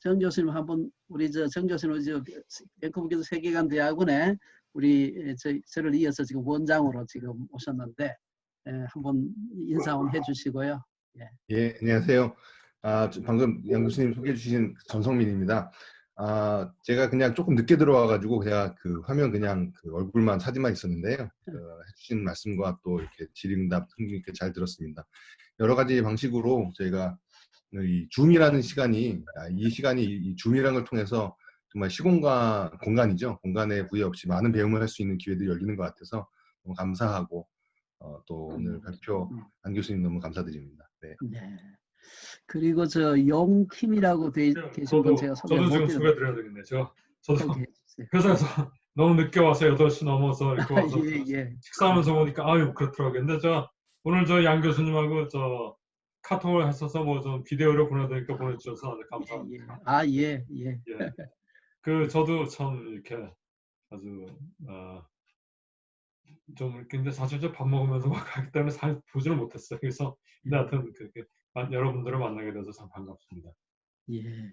정 교수님 한번 우리 정 교수님 밴쿠버 세계관 대학원에 우리 저를 이어서 지금 원장으로 지금 오셨는데 한번 인사 한번 해주시고요. 예, 안녕하세요. 방금 양 교수님 소개해 주신 전성민입니다. 제가 그냥 조금 늦게 들어와가지고 제가 그 화면 그냥 그 얼굴만 사진만 있었는데요. 해주신 말씀과 또 이렇게 질의응답 흥미있게 잘 들었습니다. 여러 가지 방식으로 저희가 이 줌이라는 시간이 이 줌이라는 걸 통해서 정말 시공간 공간이죠. 공간에 부여 없이 많은 배움을 할 수 있는 기회들이 열리는 것 같아서 너무 감사하고 또 오늘 발표 안 교수님 너무 감사드립니다. 네. 네. 그리고 저 용킴이라고 계신 분 제가 저도 지금 소개드려야 되겠네요. 저도 회사에서 너무 늦게 와서 8시 넘어서 이렇게 와서 식사하면서 보니까 아유 그렇더라고요. 근데 오늘 양 교수님하고 카톡을 했어서 뭐 좀 비디오로 보내드리니까 보내주셔서 감사합니다. 예. 저도 참 이렇게 아주 좀 근데 사실 밥 먹으면서 막 하기 때문에 잘 보지를 못했어요. 그래서 하여튼 그렇게 여러분들을 만나게 돼서 참 반갑습니다. 예.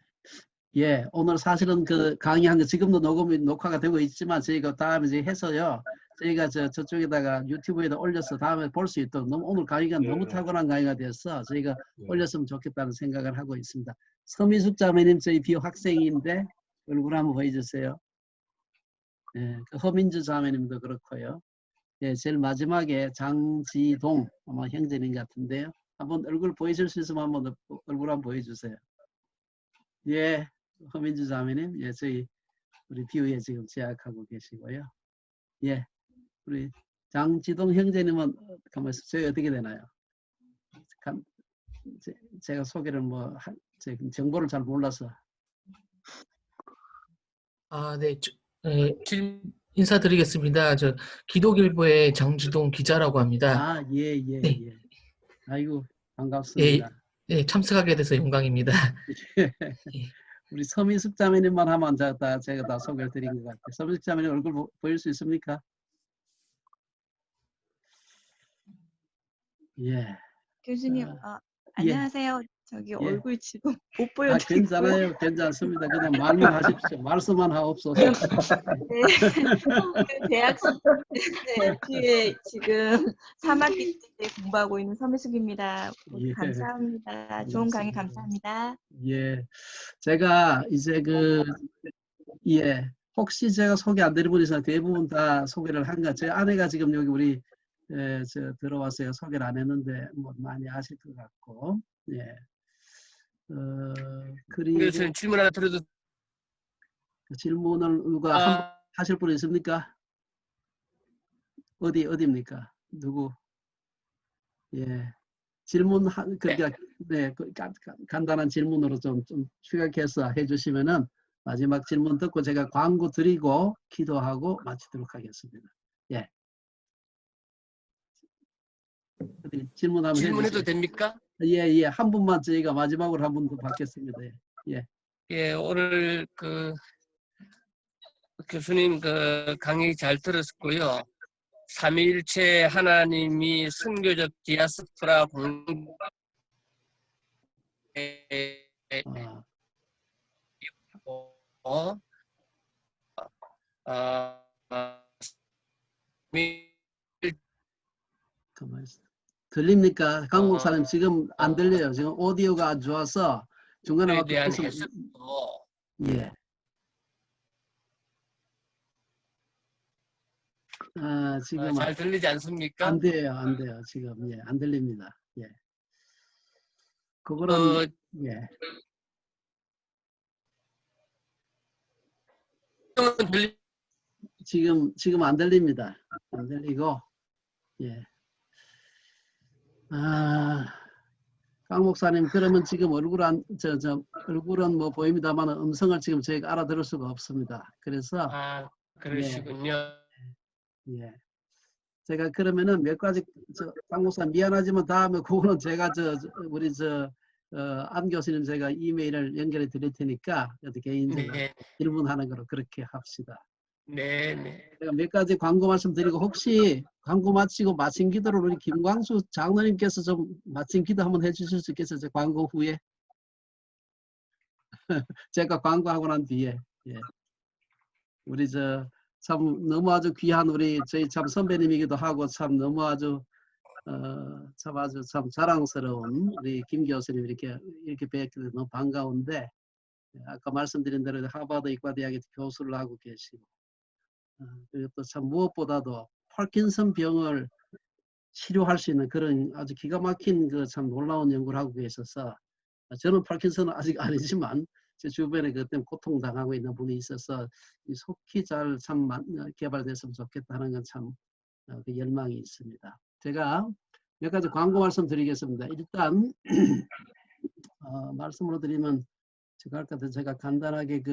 예, 오늘 사실은 그 강의한 거 지금도 녹화가 되고 있지만 저희가 다음에 이제 해서요. 저희가 저쪽에다가 유튜브에다 올려서 다음에 볼 수 있도록 오늘 강의가 너무 탁월한 강의가 돼서 저희가 올렸으면 좋겠다는 생각을 하고 있습니다. 서미숙 자매님 저희 비학생인데 얼굴 한번 보여주세요. 예, 그 허민주 자매님도 그렇고요. 예, 제일 마지막에 장지동 아마 형제님 같은데요. 한번 얼굴 보여줄 수 있으면 한번 얼굴 한번 보여주세요. 예, 허민주 자매님, 예, 저희 우리 비유에 지금 재학하고 계시고요. 예, 우리 장지동 형제님은 가만히 있어. 저희 어떻게 되나요? 제가 소개를 뭐 정보를 잘 몰라서. 아, 네, 인사드리겠습니다. 저 기독일보의 장지동 기자라고 합니다. 아, 예, 예, 네. 예. 아이고 반갑습니다. 예, 예, 참석하게 돼서 영광입니다. 우리 서민숙 자매님만 하면 제가 다 소개를 드린 것 같아요. 서민숙 자매님 얼굴 보일 수 있습니까? 예. 교수님, 예. 안녕하세요. 저기 예. 얼굴 지금 못 보여드리고요. 괜찮아요. 괜찮습니다. 그냥 말만 하십시오. 말씀만 하옵소서. 네. 그 대학생 뒤에 지금 3학기 때 공부하고 있는 서미숙입니다. 예. 감사합니다. 좋은 강의 감사합니다. 예. 제가 이제 예. 혹시 제가 소개 안 드린 분이 있어서 대부분 다 소개를 한 것. 제 아내가 지금 여기 우리 들어왔어요. 소개를 안 했는데 뭐 많이 아실 것 같고. 예. 그리고 교수님 질문 하나 드려도 질문을 누가 하실 분 있습니까? 어디입니까? 누구? 예. 질문 그러니까 네, 간단한 질문으로 좀 추격해서 해주시면은 마지막 질문 듣고 제가 광고 드리고 기도하고 마치도록 하겠습니다. 예. 질문하면 질문해도 해주세요. 됩니까? 예, 예. 한 분만 저희가 마지막으로 한 분 더 받겠습니다. 예. 예, 오늘 교수님 강의 잘 들었고요. 삼위일체 하나님이 순교적 디아스포라 가만히 있어. 들립니까? 강목사님 지금 안 들려요. 지금 오디오가 안 좋아서 중간에 막 대한 계속 해석도 예. 지금 잘 들리지 않습니까? 안 돼요. 지금 예, 안 들립니다. 예. 그거는 예. 지금 안 들립니다. 안 들리고 예. 강 목사님 그러면 지금 얼굴은 뭐 보입니다만 음성을 지금 저희가 알아들을 수가 없습니다. 그래서 그러시군요. 예. 제가 그러면은 몇 가지 강 목사님 미안하지만 다음에 그거는 제가 우리 안 교수님 제가 이메일을 연결해 드릴 테니까 개인적으로 질문하는 거로 그렇게 합시다. 네. 제가 몇 가지 광고 말씀드리고 혹시 광고 마치고 마친 기도를 우리 김광수 장로님께서 좀 마친 기도 한번 해주실 수 있겠어요? 광고 후에 제가 광고하고 난 뒤에 예. 우리 참 너무 아주 귀한 우리 저희 참 선배님이기도 하고 참 너무 아주 참 자랑스러운 우리 김 교수님 이렇게 뵙게 돼서 너무 반가운데 아까 말씀드린 대로 하버드 의과대학에 교수를 하고 계시고 그리고 또 참 무엇보다도 파킨슨 병을 치료할 수 있는 그런 아주 기가 막힌 참 놀라운 연구를 하고 계셔서 저는 파킨슨은 아직 아니지만 제 주변에 그 때문에 고통당하고 있는 분이 있어서 속히 잘 참 개발됐으면 좋겠다는 건 참 열망이 있습니다. 제가 몇 가지 광고 말씀드리겠습니다. 일단 말씀으로 드리면 제가 간단하게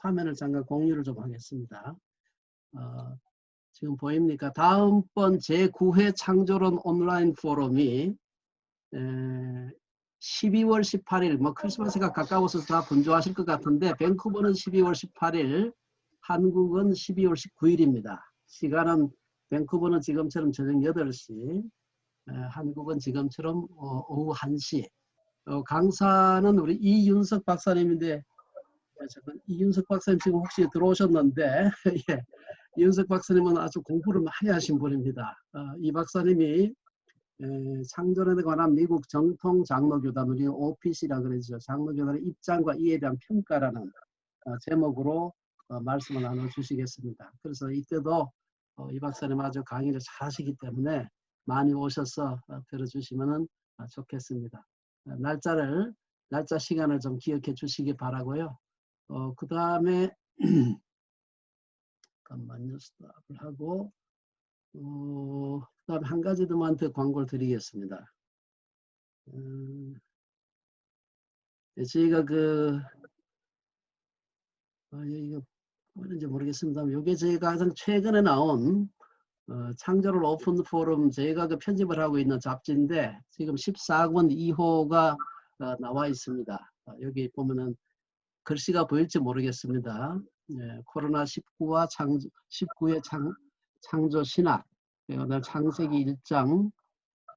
화면을 잠깐 공유를 좀 하겠습니다. 지금 보입니까? 다음번 제9회 창조론 온라인 포럼이 12월 18일, 뭐 크리스마스가 가까워서 다 분주하실 것 같은데 밴쿠버는 12월 18일, 한국은 12월 19일입니다. 시간은 밴쿠버는 지금처럼 저녁 8시, 한국은 지금처럼 오후 1시. 강사는 우리 이윤석 박사님인데 잠깐 이윤석 박사님 지금 혹시 들어오셨는데 예, 이윤석 박사님은 아주 공부를 많이 하신 분입니다. 이 박사님이 창조론에 관한 미국 정통 장로교단, 우리 OPC라 그러죠. 장로교단의 입장과 이에 대한 평가라는 제목으로 말씀을 나눠주시겠습니다. 그래서 이때도 이 박사님 아주 강의를 잘 하시기 때문에 많이 오셔서 들어주시면 좋겠습니다. 날짜 시간을 좀 기억해 주시기 바라고요. 그 다음에 잠깐만요. 스탑을 하고 그 다음에 한 가지 더만 광고를 드리겠습니다. 저희가 이거 뭐는지 모르겠습니다. 이게 저희가 가장 최근에 나온 창조를 오픈 포럼, 저희가 편집을 하고 있는 잡지인데 지금 14권 2호가 나와 있습니다. 여기 보면은 글씨가 보일지 모르겠습니다. 코로나19와 19의 창조 신학, 오늘 창세기 1장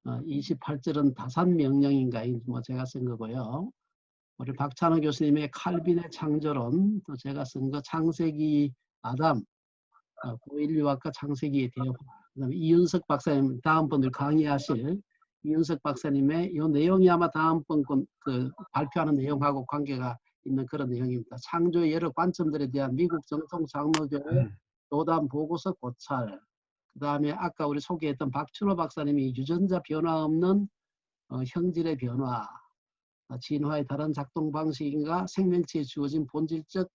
28절은 다산명령인가, 뭐 제가 쓴 거고요. 우리 박찬호 교수님의 칼빈의 창조론, 또 제가 쓴 거 창세기 아담, 고인류학과 창세기의 대화, 그다음에 이윤석 박사님 다음번 강의하실 이윤석 박사님의 이 내용이 아마 다음번 발표하는 내용하고 관계가 있는 그런 내용입니다. 창조의 여러 관점들에 대한 미국 정통 장로교의 교단 보고서 고찰, 그 다음에 아까 우리 소개했던 박춘호 박사님이 유전자 변화 없는 형질의 변화, 진화의 다른 작동 방식인가, 생명체에 주어진 본질적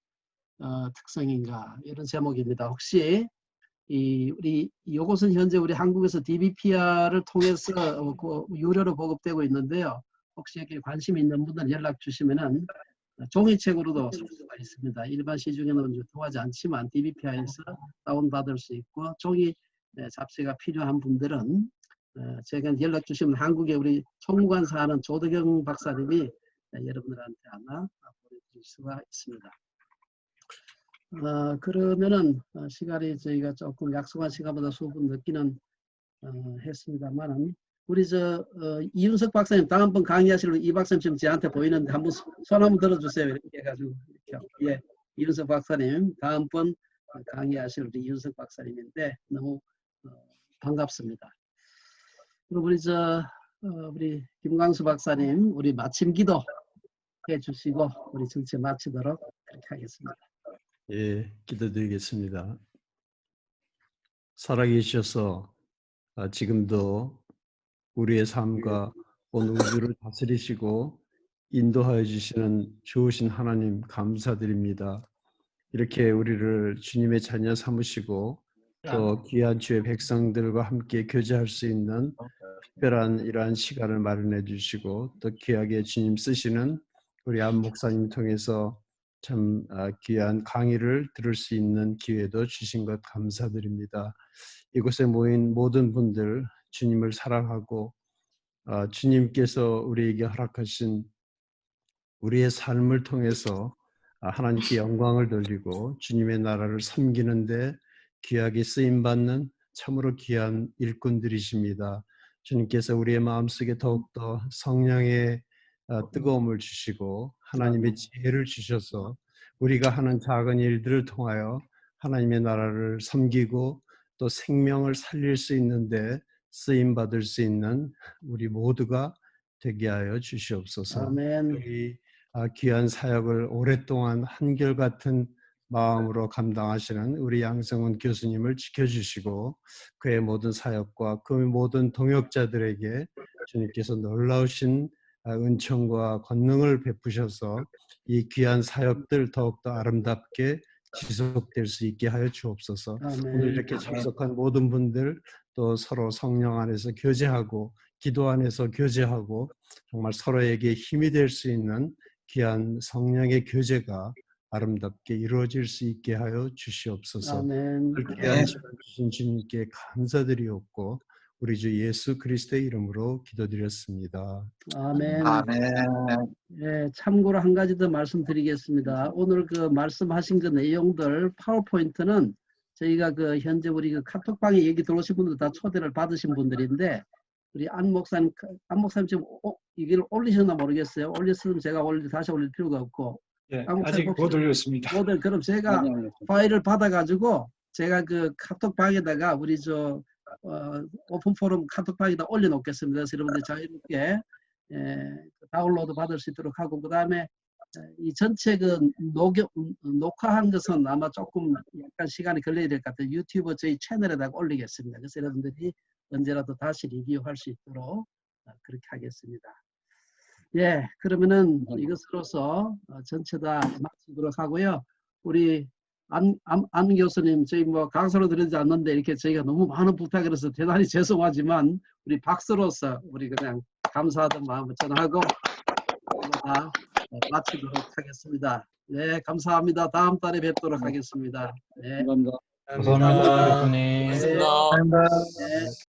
특성인가, 이런 제목입니다. 혹시 우리 이것은 현재 우리 한국에서 DBPR을 통해서 유료로 보급되고 있는데요. 혹시 여기 관심 있는 분들 연락 주시면은 종이책으로도 쓸 수가 있습니다. 일반 시중에는 통하지 않지만 DBPR에서 다운받을 수 있고, 종이 잡지가 필요한 분들은 제가 연락 주시면 한국에 우리 총무관사 하는 조덕영 박사님이 여러분들한테 아마 보내드릴 수가 있습니다. 그러면은 시간이 저희가 조금 약속한 시간보다 수분 늦기는 했습니다만, 우리 이윤석 박사님 다음번 강의하실 이 박사님 지금 저한테 보이는데 한번 손 한번 들어주세요. 이렇게 해가지고 이렇게. 예, 이윤석 박사님 다음번 강의하실 우리 이윤석 박사님인데 너무 반갑습니다. 그리고 우리 김광수 박사님 우리 마침 기도 해주시고 우리 정치 마치도록 그렇게 하겠습니다. 예, 기도드리겠습니다. 살아계셔서 지금도 우리의 삶과 온 우주를 다스리시고 인도하여 주시는 좋으신 하나님 감사드립니다. 이렇게 우리를 주님의 자녀 삼으시고 또 귀한 주의 백성들과 함께 교제할 수 있는 특별한 이러한 시간을 마련해 주시고, 또 귀하게 주님 쓰시는 우리 안 목사님 통해서 참 귀한 강의를 들을 수 있는 기회도 주신 것 감사드립니다. 이곳에 모인 모든 분들 주님을 사랑하고 주님께서 우리에게 허락하신 우리의 삶을 통해서 하나님께 영광을 돌리고 주님의 나라를 섬기는데 귀하게 쓰임받는 참으로 귀한 일꾼들이십니다. 주님께서 우리의 마음속에 더욱더 성령의 뜨거움을 주시고 하나님의 지혜를 주셔서 우리가 하는 작은 일들을 통하여 하나님의 나라를 섬기고 또 생명을 살릴 수 있는데 쓰임받을 수 있는 우리 모두가 되게 하여 주시옵소서. 아멘. 우리 귀한 사역을 오랫동안 한결같은 마음으로 감당하시는 우리 양성훈 교수님을 지켜주시고 그의 모든 사역과 그 모든 동역자들에게 주님께서 놀라우신 은총과 권능을 베푸셔서 이 귀한 사역들 더욱더 아름답게 지속될 수 있게 하여 주옵소서. 아멘. 오늘 이렇게 참석한 모든 분들 또 서로 성령 안에서 교제하고 기도 안에서 교제하고 정말 서로에게 힘이 될 수 있는 귀한 성령의 교제가 아름답게 이루어질 수 있게 하여 주시옵소서. 아멘. 귀한 시간 주신 주님께 감사드리옵고 우리 주 예수 그리스도의 이름으로 기도드렸습니다. 아멘. 아멘. 예, 참고로 한 가지 더 말씀드리겠습니다. 오늘 말씀하신 내용들 파워포인트는 저희가 현재 우리 카톡방에 얘기 들어오신 분들 다 초대를 받으신 분들인데 우리 안 목사님 지금 이걸 올리셨나 모르겠어요. 올렸으면 제가 다시 올릴 필요가 없고 예, 아무 아직 혹시 못 올렸습니다. 모델 그럼 제가 파일을 받아가지고 제가 그 카톡방에다가 우리 오픈 포럼 카톡방에다 올려놓겠습니다. 그래서 여러분들 자유롭게 다운로드 받을 수 있도록 하고, 그 다음에 이 전체 녹화한 것은 아마 조금 약간 시간이 걸려야 될 것 같아요. 유튜브 저희 채널에다가 올리겠습니다. 그래서 여러분들이 언제라도 다시 리뷰할 수 있도록 그렇게 하겠습니다. 예, 그러면은 이것으로서 전체 다 마치도록 하고요. 우리 안 교수님, 저희 뭐 강사로 들리지 않는데 이렇게 저희가 너무 많은 부탁을 해서 대단히 죄송하지만 우리 박사로서 우리 그냥 감사하던 마음을 전하고 다 마치도록 하겠습니다. 네, 감사합니다. 다음 달에 뵙도록 하겠습니다. 네. 감사합니다, 교수님. 고맙습니다. 네.